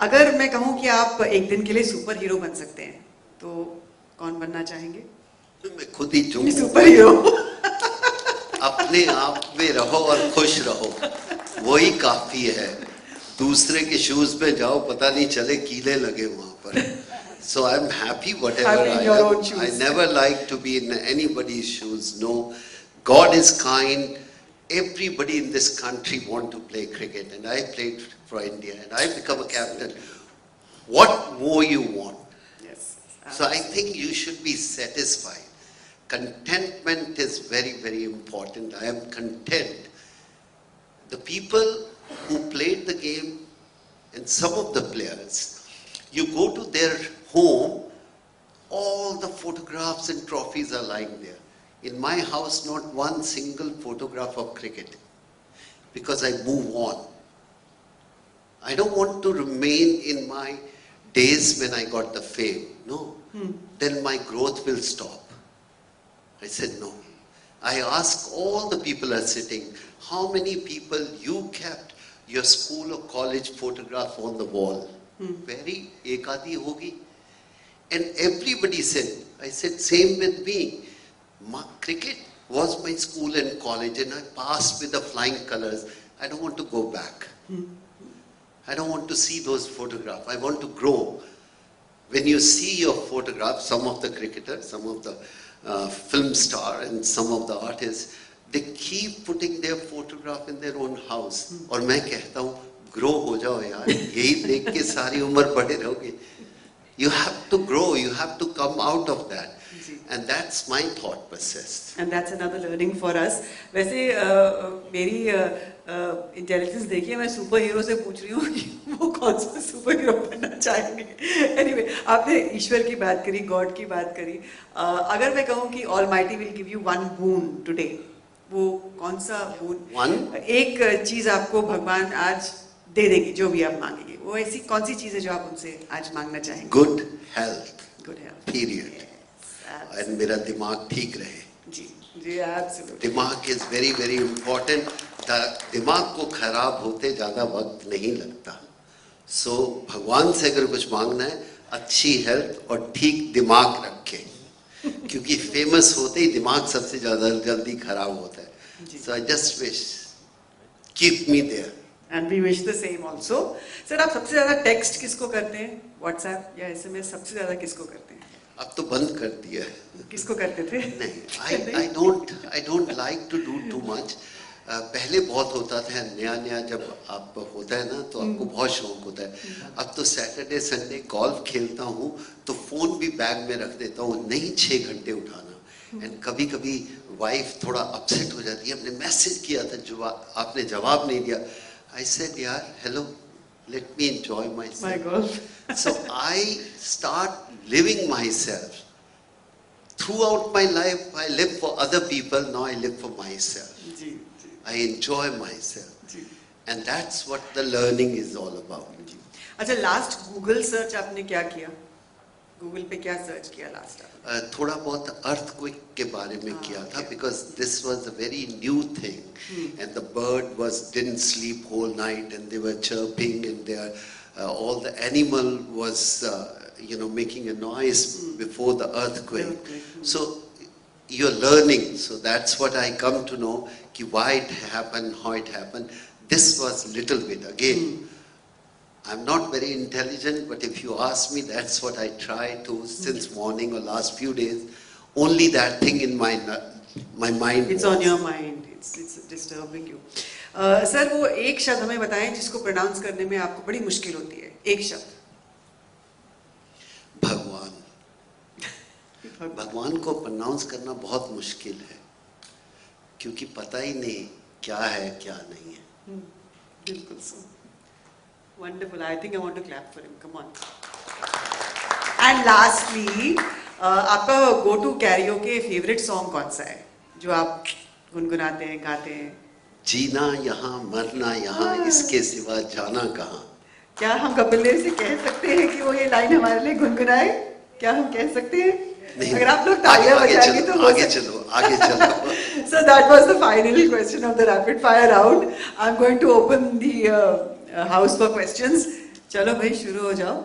अगर मैं कहूँ कि आप एक दिन के लिए सुपर हीरो बन सकते हैं, तो कौन बनना चाहेंगे? मैं खुद ही चुनूं. Super hero. अपने आप में रहो और खुश रहो, वही काफी है. दूसरे के शूज में जाओ, पता नहीं चले कीले लगे वहां पर. So I'm happy whatever Happy in your I own am. shoes. I never like to be in anybody's shoes. No, God is kind. Everybody in this country want to play cricket, and I played for India, and I become a captain. What more you want? Yes. So I think you should be satisfied. Contentment is very, very important. I am content. The people who played the game, and some of the players, you go to their home, all the photographs and trophies are lying there. In my house, not one single photograph of cricket, because I move on. I don't want to remain in my days when I got the fame. No. Then my growth will stop. I said no. I ask all the people are sitting, how many people you kept your school or college photograph on the wall? Very ekadi hogi. And everybody said, I said, same with me. Cricket was my school and college, and I passed with the flying colors. I don't want to go back. I don't want to see those photographs. I want to grow. When you see your photograph, some of the cricketers, some of the film star and some of the artists, they keep putting their photograph in their own house. और मैं कहता हूँ, grow हो जाओ यार, यही देख के सारी उम्र बड़े रहोगे. You have to grow, you have to come out of that. And that's my thought process. And that's another learning for us. वैसे मेरी इंटेलिजेंस देखिए, मैं सुपर हीरो से पूछ रही हूँ कि वो कौन सा सुपर हीरो बनना चाहेंगे. Anyway, आपने ईश्वर की बात करी, गॉड की बात करी. अगर मैं कहूँ कि almighty will give you one boon today, वो कौन सा बून? एक चीज आपको भगवान आज दे देंगे, जो भी आप मांगेंगे. वो ऐसी कौन सी चीज है जो आप उनसे आज मांगना चाहेंगे? Good health. Good health. Period. And मेरा दिमाग ठीक रहे. जी जी, absolutely. दिमाग is very, very important. दिमाग को खराब होते ज़्यादा वक्त नहीं लगता. So भगवान से अगर कुछ मांगना है, अच्छी हेल्थ और ठीक दिमाग रखें, क्योंकि फेमस होते ही दिमाग सबसे ज़्यादा जल्दी खराब होता है. So I just wish, keep me there. And we wish the same also. Sir, आप सबसे ज़्यादा टेक्स्ट किसको करते हैं? WhatsApp या SMS सबसे ज़्यादा किसको करते हैं? अब तो बंद कर दिया है. किसको करते थे? नहीं, I don't like to do too much. पहले बहुत होता था, नया जब आप होता है ना, तो आपको बहुत शौक होता है. अब तो सैटरडे संडे गोल्फ खेलता हूँ, तो फोन भी बैग में रख देता हूँ, नहीं 6 घंटे उठाना. एंड कभी कभी वाइफ थोड़ा अपसेट हो जाती है, हमने मैसेज किया था, जो आपने जवाब नहीं दिया. I said, यार, hello, let me enjoy myself. My God. So I start living myself. Throughout my life, I live for other people. Now I live for myself. जी, जी, I enjoy myself. जी. And that's what the learning is all about. अच्छा, लास्ट गूगल सर्च आपने क्या किया? गूगल पे क्या सर्च किया लास्ट? थोड़ा बहुत अर्थक्वेक के बारे में किया था, because this was a very new thing, and the bird didn't sleep whole night, and they were chirping, and they are, all the animal was making a noise before the earthquake. So you're learning. So that's what I come to know, why it happened, how it happened. This was little bit again. I'm not very intelligent, but if you ask me, that's what I try to since morning or last few days. only that thing in my mind. It's on your mind. It's disturbing you. Sir वो एक शब्द हमें बताएं जिसको प्रोनाउंस करने में आपको बड़ी मुश्किल होती है. एक शब्द. भगवान. भगवान को प्रोनाउंस करना बहुत मुश्किल है क्योंकि पता ही नहीं क्या है क्या नहीं है. बिल्कुल sir. Wonderful. I think I want to clap for him. Come on. And lastly, आपका go to karaoke favorite song कौन सा है जो आप गुनगुनाते हैं, गाते हैं? जीना यहाँ मरना यहाँ इसके सिवा जाना कहाँ. क्या हम कपिल देव से कह सकते हैं कि वो ये लाइन हमारे लिए गुनगुनाए? क्या हम कह सकते हैं? अगर आप लोग तालियां बजाएंगे तो आगे चलो. So that was the final question of the rapid fire round. I'm going to open the house for questions. चलो भाई शुरू हो जाओ.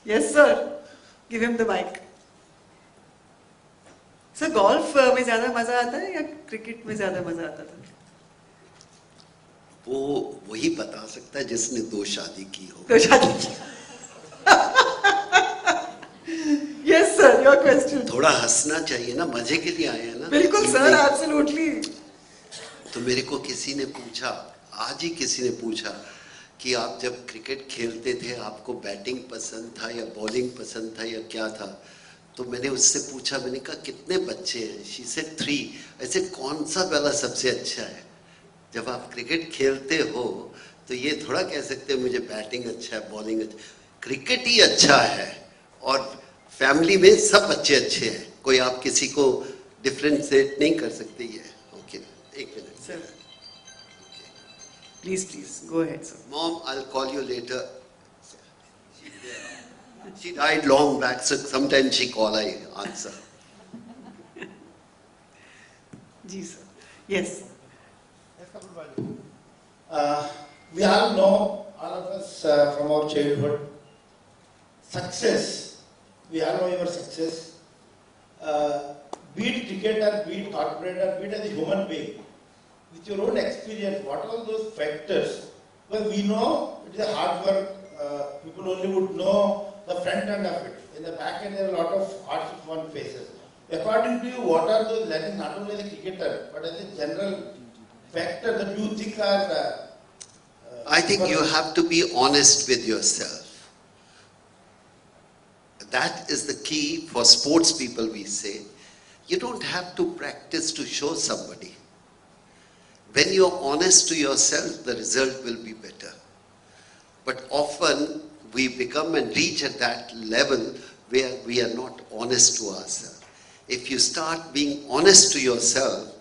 Yes sir. Give him the mic. Sir golf में ज़्यादा मजा आता है या क्रिकेट में ज़्यादा मजा आता था? वो वही बता सकता है जिसने 2 शादी की हो. 2 शादी की. Yes sir, your question. थोड़ा हंसना चाहिए ना, मजे के लिए आए हैं ना. बिल्कुल सर, absolutely. तो मेरे को किसी ने पूछा, आज ही किसी ने पूछा कि आप जब क्रिकेट खेलते थे आपको बैटिंग पसंद था या बॉलिंग पसंद था या क्या था. तो मैंने उससे पूछा, मैंने कहा कितने बच्चे हैं. She said 3. ऐसे कौन सा वाला सबसे अच्छा है? जब आप क्रिकेट खेलते हो तो ये थोड़ा कह सकते हो मुझे बैटिंग अच्छा है बॉलिंग अच्छा. क्रिकेट ही अच्छा है और फैमिली में सब बच्चे अच्छे हैं. कोई आप किसी को डिफरेंशिएट नहीं कर सकते. ये ओके. एक minute sir. Please, go ahead, sir. Mom, I'll call you later. She died long back, so sometimes she call, I answer. जी sir. Yes. We all know, all of us from our childhood, success. We all know your success. Be it cricketer, be it corporator, be it as a human being. With your own experience, what are those factors? Well, we know it is a hard work. People only would know the front end of it. In the back end, there are a lot of hardships one faces. According to you, what are those lessons, not only as a cricketer, but as a general factor that you think are... I think you have to be honest with yourself. That is the key for sports people, we say. You don't have to practice to show somebody. When you're honest to yourself, the result will be better. But often we become and reach at that level where we are not honest to ourselves. If you start being honest to yourself,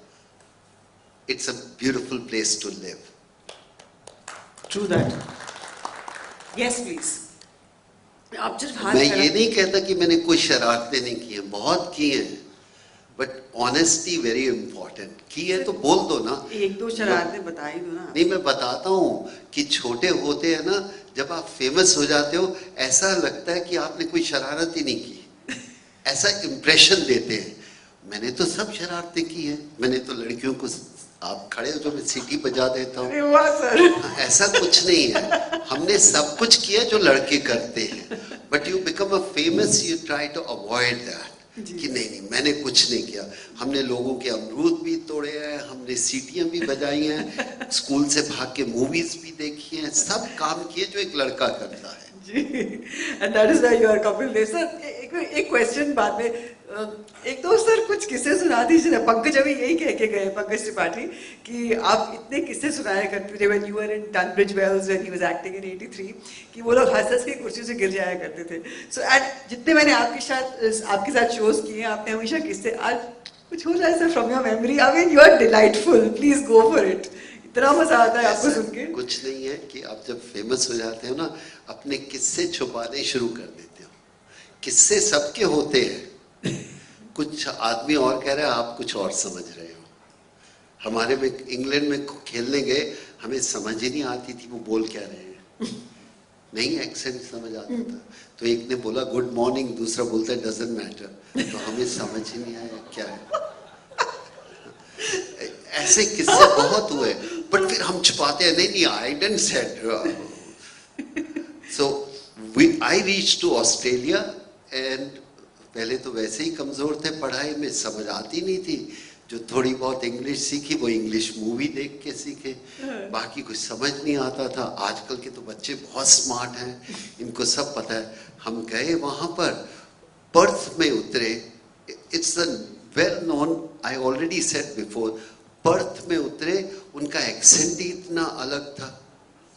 it's a beautiful place to live. True that. Yes, please. आप सिर्फ हाथ मैं ये नहीं कहता कि मैंने कोई शरारतें नहीं की हैं, बहुत की हैं. But honesty very important. की है तो बोल दो ना. 1-2 शरारतें बता ही दो ना. नहीं, मैं बताता हूँ कि छोटे होते हैं ना, जब आप फेमस हो जाते हो ऐसा लगता है कि आपने कोई शरारत ही नहीं की. ऐसा इंप्रेशन देते हैं. मैंने तो सब शरारतें की हैं. मैंने तो लड़कियों को, आप खड़े हो तो मैं सीटी बजा देता हूँ. ऐसा कुछ नहीं है. हमने सब कुछ किया जो लड़के करते हैं. But you become a famous, you try to avoid that. कि नहीं मैंने कुछ नहीं किया. हमने लोगों के अमरूद भी तोड़े हैं, हमने सीटियां भी बजाई हैं, स्कूल से भाग के मूवीज भी देखी हैं, सब काम किए जो एक लड़का करता है. जी. And that is why you are Kapil Dev. Sir, एक क्वेश्चन बाद में. एक तो सर कुछ किस्से सुना दीजिए ना. पंकज अभी यही कह के गए, पंकज त्रिपाठी, कि आप इतने किस्से सुनाया करते थे when you were in Tunbridge Wells when he was acting in 83, कि वो लोग हंस के कुर्सी से गिर जाया करते थे. So and जितने मैंने आपके साथ शोज किए, आपने हमेशा किस्से. आज कुछ हो जाए sir from your memory. I mean you are delightful. Please go for it. इतना मजा आता है आपको सुन के. कुछ नहीं है कि आप जब फेमस हो जाते हो ना, अपने किस्से छुपाने शुरू कर देते हो. किस्से सबके होते हैं. कुछ आदमी और कह रहे हैं, आप कुछ और समझ रहे हो. हमारे में इंग्लैंड में खेलने गए, हमें समझ ही नहीं आती थी वो बोल क्या रहे हैं. नहीं एक्सेंट समझ आता था. तो एक ने बोला गुड मॉर्निंग, दूसरा बोलता है डजंट मैटर. तो हमें समझ ही नहीं आया क्या है. ऐसे किस्से बहुत हुए. बट फिर हम छुपाते हैं. नहीं I didn't said. So I reached to Australia and पहले तो वैसे ही कमज़ोर थे पढ़ाई में, समझ आती नहीं थी। जो थोड़ी बहुत इंग्लिश सीखी वो इंग्लिश मूवी देख के सीखे, बाकी कुछ समझ नहीं आता था। आजकल के तो बच्चे बहुत स्मार्ट हैं, इनको सब पता है। हम गए वहाँ पर, पर्थ में उतरे, it's a well known, I already said before, Perth में उतरे, उनका एक्सेंट ही इतना अलग था।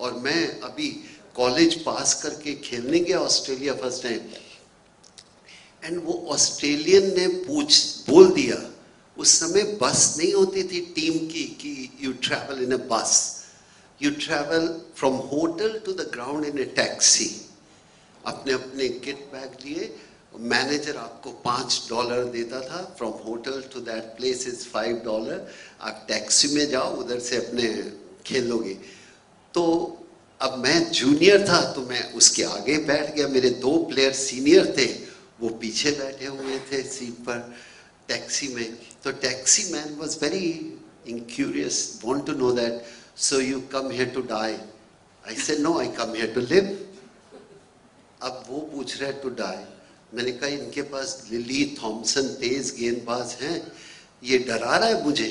और मैं अभी कॉलेज पास करके खेलने गया ऑस्ट्रेलिया फर्स्ट टाइम, एंड वो ऑस्ट्रेलियन ने बोल दिया, उस समय बस नहीं होती थी टीम की कि you travel in a bus, you travel from hotel to the ground in a taxi. अपने अपने किट बैग लिए, मैनेजर आपको $5 देता था, from hotel to that place is $5, आप टैक्सी में जाओ, उधर से अपने खेलोगे। तो अब मैं जूनियर था तो मैं उसके आगे बैठ गया, मेरे 2 प्लेयर सीनियर थे, वो पीछे बैठे हुए थे सीट पर टैक्सी में। तो taxi man was very incurious, want to know that, so you come here to die? I said no, I come here to live. अब वो पूछ रहे टू डाई, मैंने कहा इनके पास लिली थॉमसन तेज गेंदबाज हैं, ये डरा रहा है मुझे।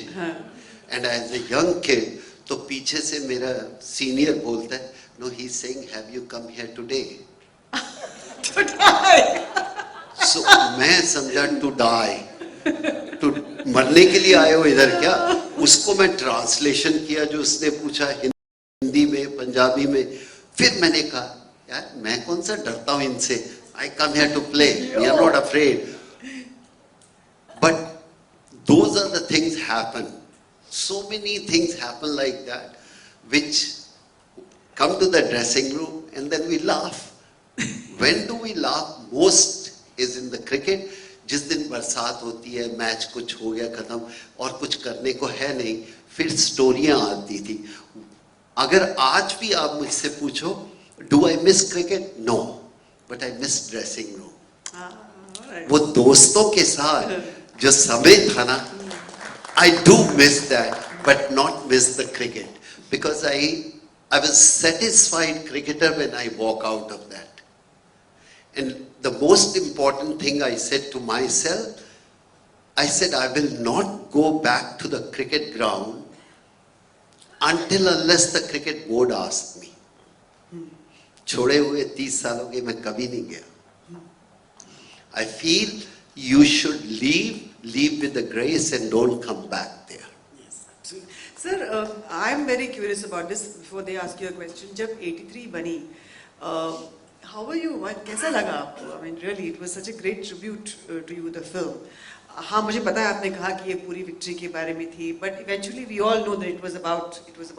And as a young kid, तो पीछे से मेरा सीनियर बोलता है, no he is saying have you come here today? So मैं समझा टू डाई, टू मरने के लिए आए हो इधर क्या? उसको मैं ट्रांसलेशन किया जो उसने पूछा, हिंदी में, पंजाबी में। फिर मैंने कहा यार मैं कौन सा डरता हूं इनसे, I come here to play, we are not afraid. But those are the things happen, so many things happen like that, which come to the dressing room and then we laugh. When do we laugh most is in the cricket. जिस दिन बरसात होती है, मैच कुछ हो गया खत्म और कुछ करने को है नहीं, फिर स्टोरियां आती थी। अगर आज भी आप मुझसे पूछो do I miss cricket, no, but I miss dressing room. वो दोस्तों के साथ जो समय था ना, I do miss that, but not miss the cricket, because I was satisfied cricketer when I walk out of that. And the most important thing I said to myself, I said I will not go back to the cricket ground until unless the cricket board asks me. छोड़े हुए 30 सालों के मैं कभी नहीं गया। I feel you should leave with the grace and don't come back there. Yes, absolutely. Sir, I'm very curious about this before they ask you a question. जब 83 बनी, how were you? कैसा लगा आपको? I mean, really, it was such a great tribute to you, the film. हाँ, मुझे पता है आपने कहा कि ये पूरी विक्ट्री के बारे में थी, but eventually we all know that it was about.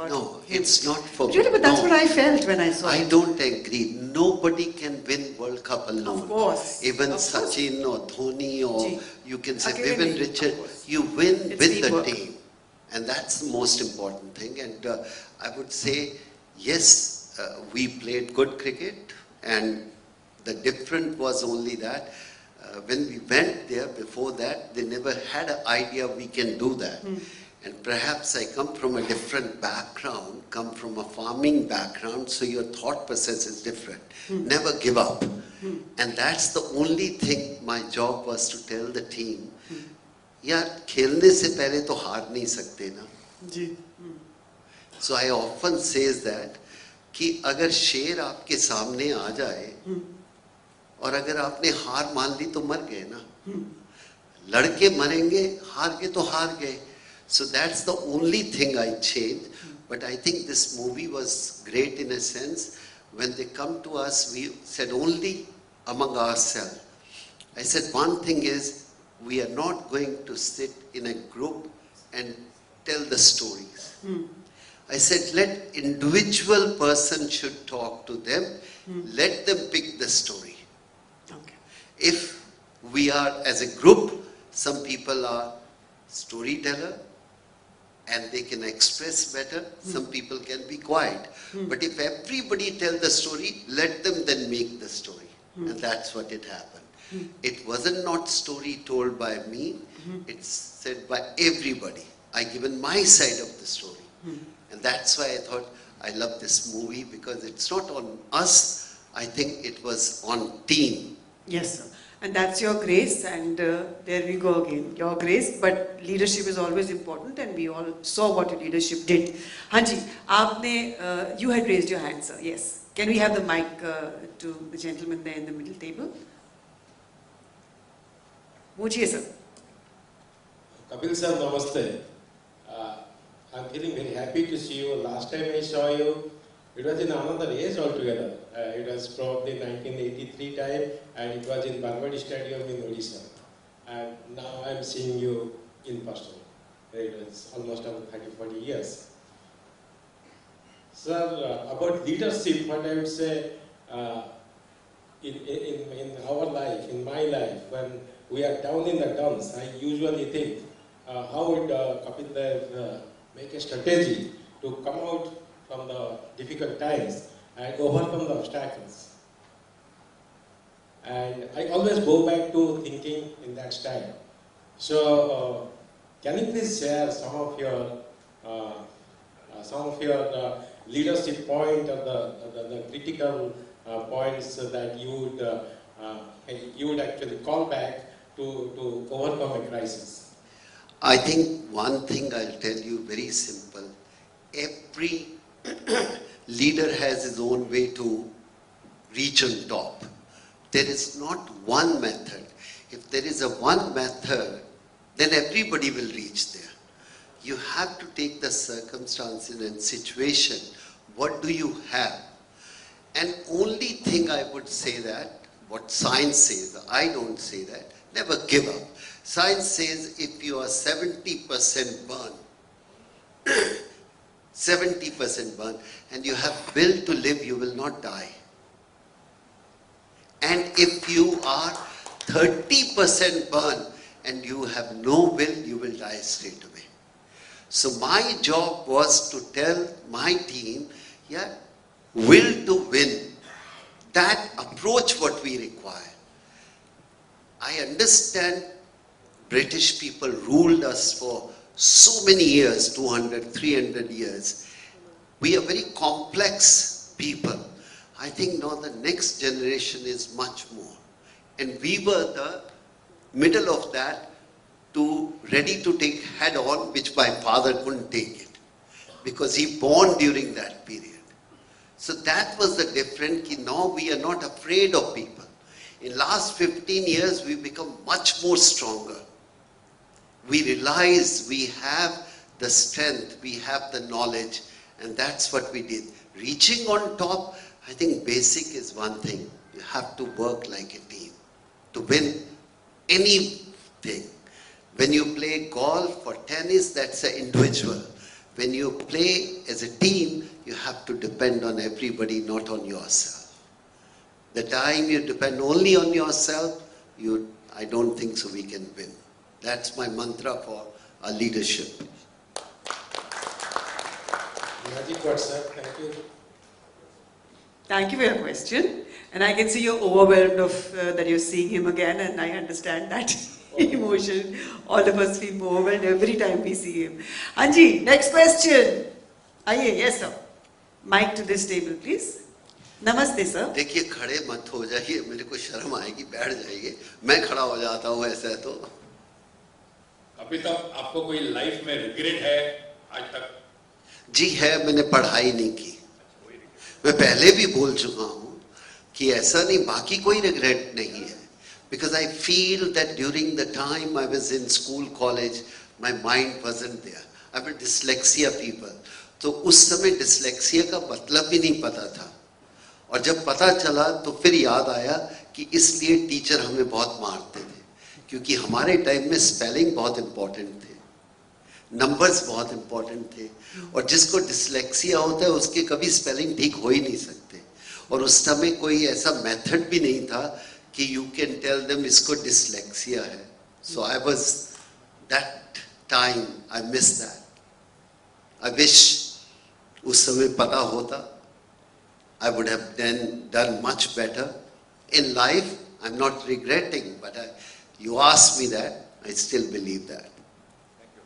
No, it's not for me. Really, but that's what I felt when I saw it. I don't agree. Nobody can win World Cup alone. Of course. Even of Sachin or Dhoni or Ji. you can say Akele Vivian nahi, Richard, of course. you win It's with teamwork. the team, and that's the most important thing. And I would say yes, we played good cricket, and the difference was only that. When we went there, before that, they never had an idea we can do that. And perhaps I come from a different background, come from a farming background, so your thought process is different. Never give up. And that's the only thing my job was to tell the team. यार खेलने से पहले तो हार नहीं सकते ना। जी। So I often says that कि अगर शेर आपके सामने आ जाए और अगर आपने हार मान ली तो मर गए ना। लड़के मरेंगे, हार के तो हार गए। So that's the only thing I changed. But I think this movie was great in a sense. When they come to us, we said only among ourselves. I said one thing is we are not going to sit in a group and tell the stories. I said let individual person should talk to them. Let them pick the story. If we are as a group, some people are storyteller and they can express better, some people can be quiet. But if everybody tell the story, let them then make the story. And that's what it happened. It wasn't not story told by me, it's said by everybody. I given my side of the story. And that's why I thought I love this movie, because it's not on us, I think it was on team. Yes, sir. And that's your grace, and there we go again, your grace. But leadership is always important, and we all saw what your leadership did. Hanji, aapne, you had raised your hand, sir. Yes. Can we have the mic to the gentleman there in the middle table? Mujiye, sir. Kapil sir, namaste. I'm feeling very happy to see you. Last time I saw you, it was in another age altogether. It was probably 1983 time, and it was in Barwadi Stadium in Odisha. And now I'm seeing you in person. It was almost 30-40 years. Sir, about leadership, what I would say, in our life, in my life, when we are down in the dumps, I usually think, how would Kapil Dev make a strategy to come out from the difficult times and overcome the obstacles. And I always go back to thinking in that style. So, can you please share some of your leadership point or the critical points that you would actually call back to overcome a crisis? I think one thing I'll tell you very simple. Every leader has his own way to reach on top. There is not one method. If there is a one method, then everybody will reach there. You have to take the circumstances and situation. What do you have? And only thing I would say that, what science says, I don't say that, never give up. Science says if you are 70% burn, 70% burn, and you have will to live, you will not die. And if you are 30% burn and you have no will, you will die straight away. So my job was to tell my team, yeah, will to win. That approach what we require. I understand British people ruled us for so many years, 200, 300 years. We are very complex people. I think now the next generation is much more. And we were the middle of that, ready to take head on, which my father couldn't take it. Because he born during that period. So that was the difference. Now we are not afraid of people. In last 15 years, we've become much more stronger. We realize we have the strength, we have the knowledge, and that's what we did. Reaching on top, I think basic is one thing. You have to work like a team to win anything. When you play golf or tennis, that's an individual. When you play as a team, you have to depend on everybody, not on yourself. The time you depend only on yourself, I don't think so we can win. That's my mantra for our leadership. Magic word, sir. Thank you. Thank you for your question. And I can see you're overwhelmed of that you're seeing him again, and I understand that emotion. All of us feel overwhelmed every time we see him. Anji, next question. Aye, yes sir. Mic to this table, please. Namaste sir. देखिए खड़े मत हो जाइए, मेरे को शर्म आएगी, बैठ जाइए. मैं खड़ा हो जाता हूँ ऐसे तो. अभी तक आपको कोई लाइफ में रिग्रेट है आज तक? जी है, मैंने पढ़ाई नहीं की. मैं पहले भी बोल चुका हूँ कि ऐसा नहीं, बाकी कोई रिग्रेट नहीं है. Because I feel that during the time I was in school, college, my mind wasn't there. I was dyslexia people. तो उस समय dyslexia का मतलब भी नहीं पता था. और जब पता चला तो फिर याद आया कि इसलिए टीचर हमें बहुत मारते थे. क्योंकि हमारे टाइम में स्पेलिंग बहुत इम्पोर्टेंट थे, नंबर्स बहुत इम्पोर्टेंट थे, और जिसको डिसलेक्सिया होता है उसके कभी स्पेलिंग ठीक हो ही नहीं सकते. और उस समय कोई ऐसा मेथड भी नहीं था कि यू कैन टेल देम इसको डिसलेक्सिया है. So I was that time, I miss that. I wish उस समय पता होता. I would have then done much better. In life, I'm not regretting, but you asked me that, I still believe that. Thank you.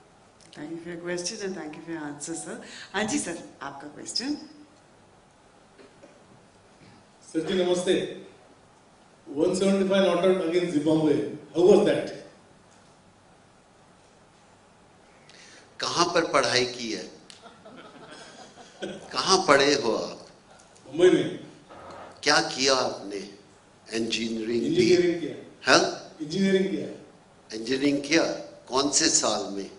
Thank you for your question and thank you for your answer, sir. Anji sir, आपका question. सर जी नमस्ते. 175 not out against Zimbabwe. How was that? कहाँ पर पढ़ाई की है? कहाँ पढ़े हो आप? मुंबई में. क्या किया आपने? इंजीनियरिंग किया. हाँ? इंजीनियरिंग किया. इंजीनियरिंग किया. कौन से साल में?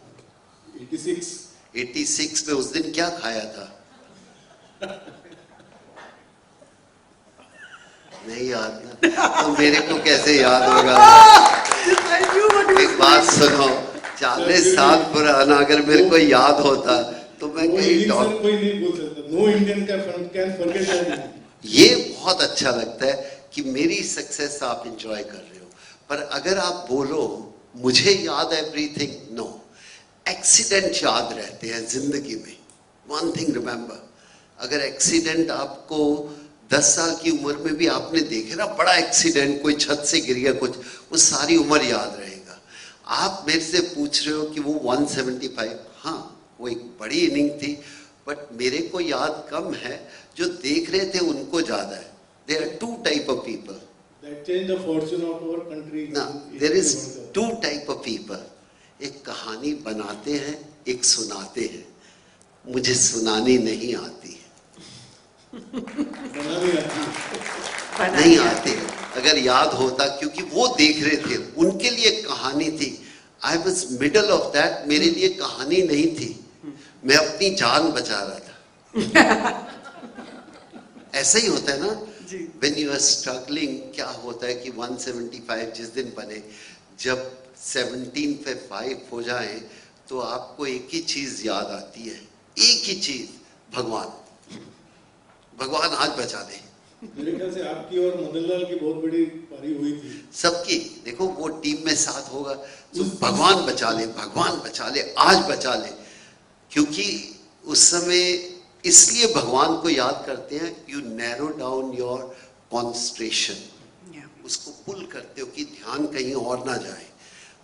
86 में. उस दिन क्या खाया था? नहीं याद ना. तो मेरे को कैसे याद होगा? एक बात सुनो, 40 साल पुराना अगर मेरे को याद होता तो मैं कहीं कोई नहीं बोल सकता. No Indian can forget that. ये बहुत अच्छा लगता है कि मेरी सक्सेस आप एंजॉय कर रहे हो. पर अगर आप बोलो मुझे याद एवरीथिंग, नो. एक्सीडेंट याद रहते हैं जिंदगी में. वन थिंग रिमेंबर, अगर एक्सीडेंट आपको 10 साल की उम्र में भी आपने देखे ना, बड़ा एक्सीडेंट, कोई छत से गिर गया कुछ, वो सारी उम्र याद रहेगा. आप मेरे से पूछ रहे हो कि वो 175, हाँ वो एक बड़ी इनिंग थी, बट मेरे को याद कम है. जो देख रहे थे उनको ज्यादा है. There are 2 type of people. That changed the fortune of our country. ना, there is 2 type of people. एक कहानी बनाते हैं, एक सुनाते हैं. मुझे सुनानी नहीं आती है. नहीं आती. अगर याद होता, क्योंकि वो देख रहे थे, उनके लिए कहानी थी. I was middle of that. मेरे लिए कहानी नहीं थी, मैं अपनी जान बचा रहा था. ऐसा ही होता है ना. When you are struggling, क्या होता है कि 175 जिस दिन बने, जब 17 पे 5 हो जाए तो आपको एक ही चीज याद आती है, एक ही चीज, भगवान. भगवान आज बचा दे. मेरे ख्याल से आपकी और मदनलाल की बहुत बड़ी पारी हुई थी. सबकी. देखो वो टीम में साथ होगा तो भगवान बचा ले, भगवान बचा ले, आज बचा ले. क्योंकि उस समय इसलिए भगवान को याद करते हैं. You narrow down your concentration. उसको पुल करते हो कि ध्यान कहीं और ना जाए.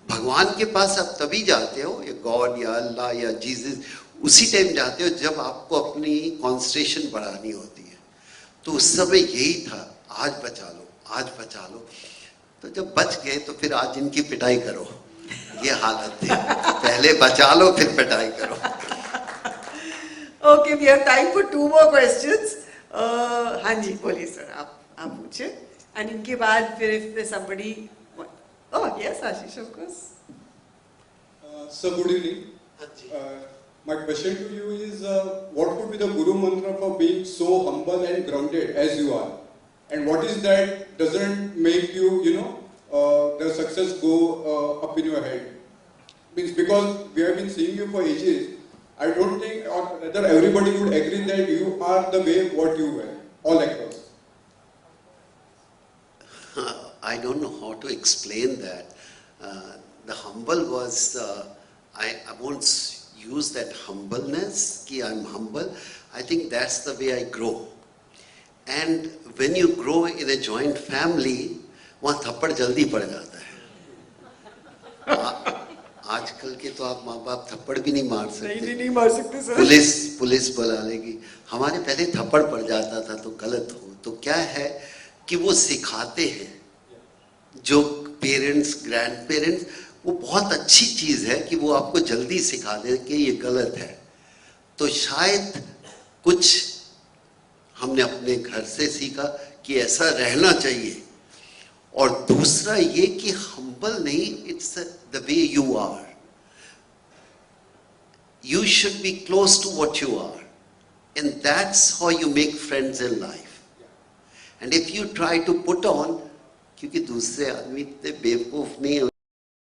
भगवान के पास आप तभी जाते हो, या गॉड या अल्लाह या जीसस, उसी टाइम जाते हो जब आपको अपनी कॉन्सेंट्रेशन बढ़ानी होती है. तो उस समय यही था, आज बचा लो, आज बचा लो. तो जब बच गए तो फिर आज इनकी पिटाई करो. ये हालत थी. पहले बचा लो फिर पिटाई करो. Okay, we have time for 2 more questions. हाँ जी, बोलिए सर, आप पूछे. And इनके बाद फिर if there's somebody, oh yes, Ashish, of course. Sir, good evening. My question to you is, what could be the guru mantra for being so humble and grounded as you are? And what is that doesn't make you, the success go up in your head? Means because we have been seeing you for ages, I don't think, or rather everybody would agree that you are the way what you were, all across. I don't know how to explain that. The humble was, I won't use that humbleness, ki I'm humble. I think that's the way I grow. And when you grow in a joint family, वहाँ थप्पड़ जल्दी पड़ जाता है. आजकल के तो आप माँ बाप थप्पड़ भी नहीं मार सकते. नहीं मार सकते सर. पुलिस बुला लेगी. हमारे पहले थप्पड़ पड़ जाता था तो गलत हो. तो क्या है कि वो सिखाते हैं, जो पेरेंट्स, ग्रैंड पेरेंट्स, वो बहुत अच्छी चीज है कि वो आपको जल्दी सिखा दे कि ये गलत है. तो शायद कुछ हमने अपने घर से सीखा कि ऐसा रहना चाहिए. और दूसरा ये कि हम्बल नहीं, it's the way you are. You should be close to what you are, and that's how you make friends in life. And if you try to put on, क्योंकि दूसरे आदमी इतने बेवकूफ नहीं है.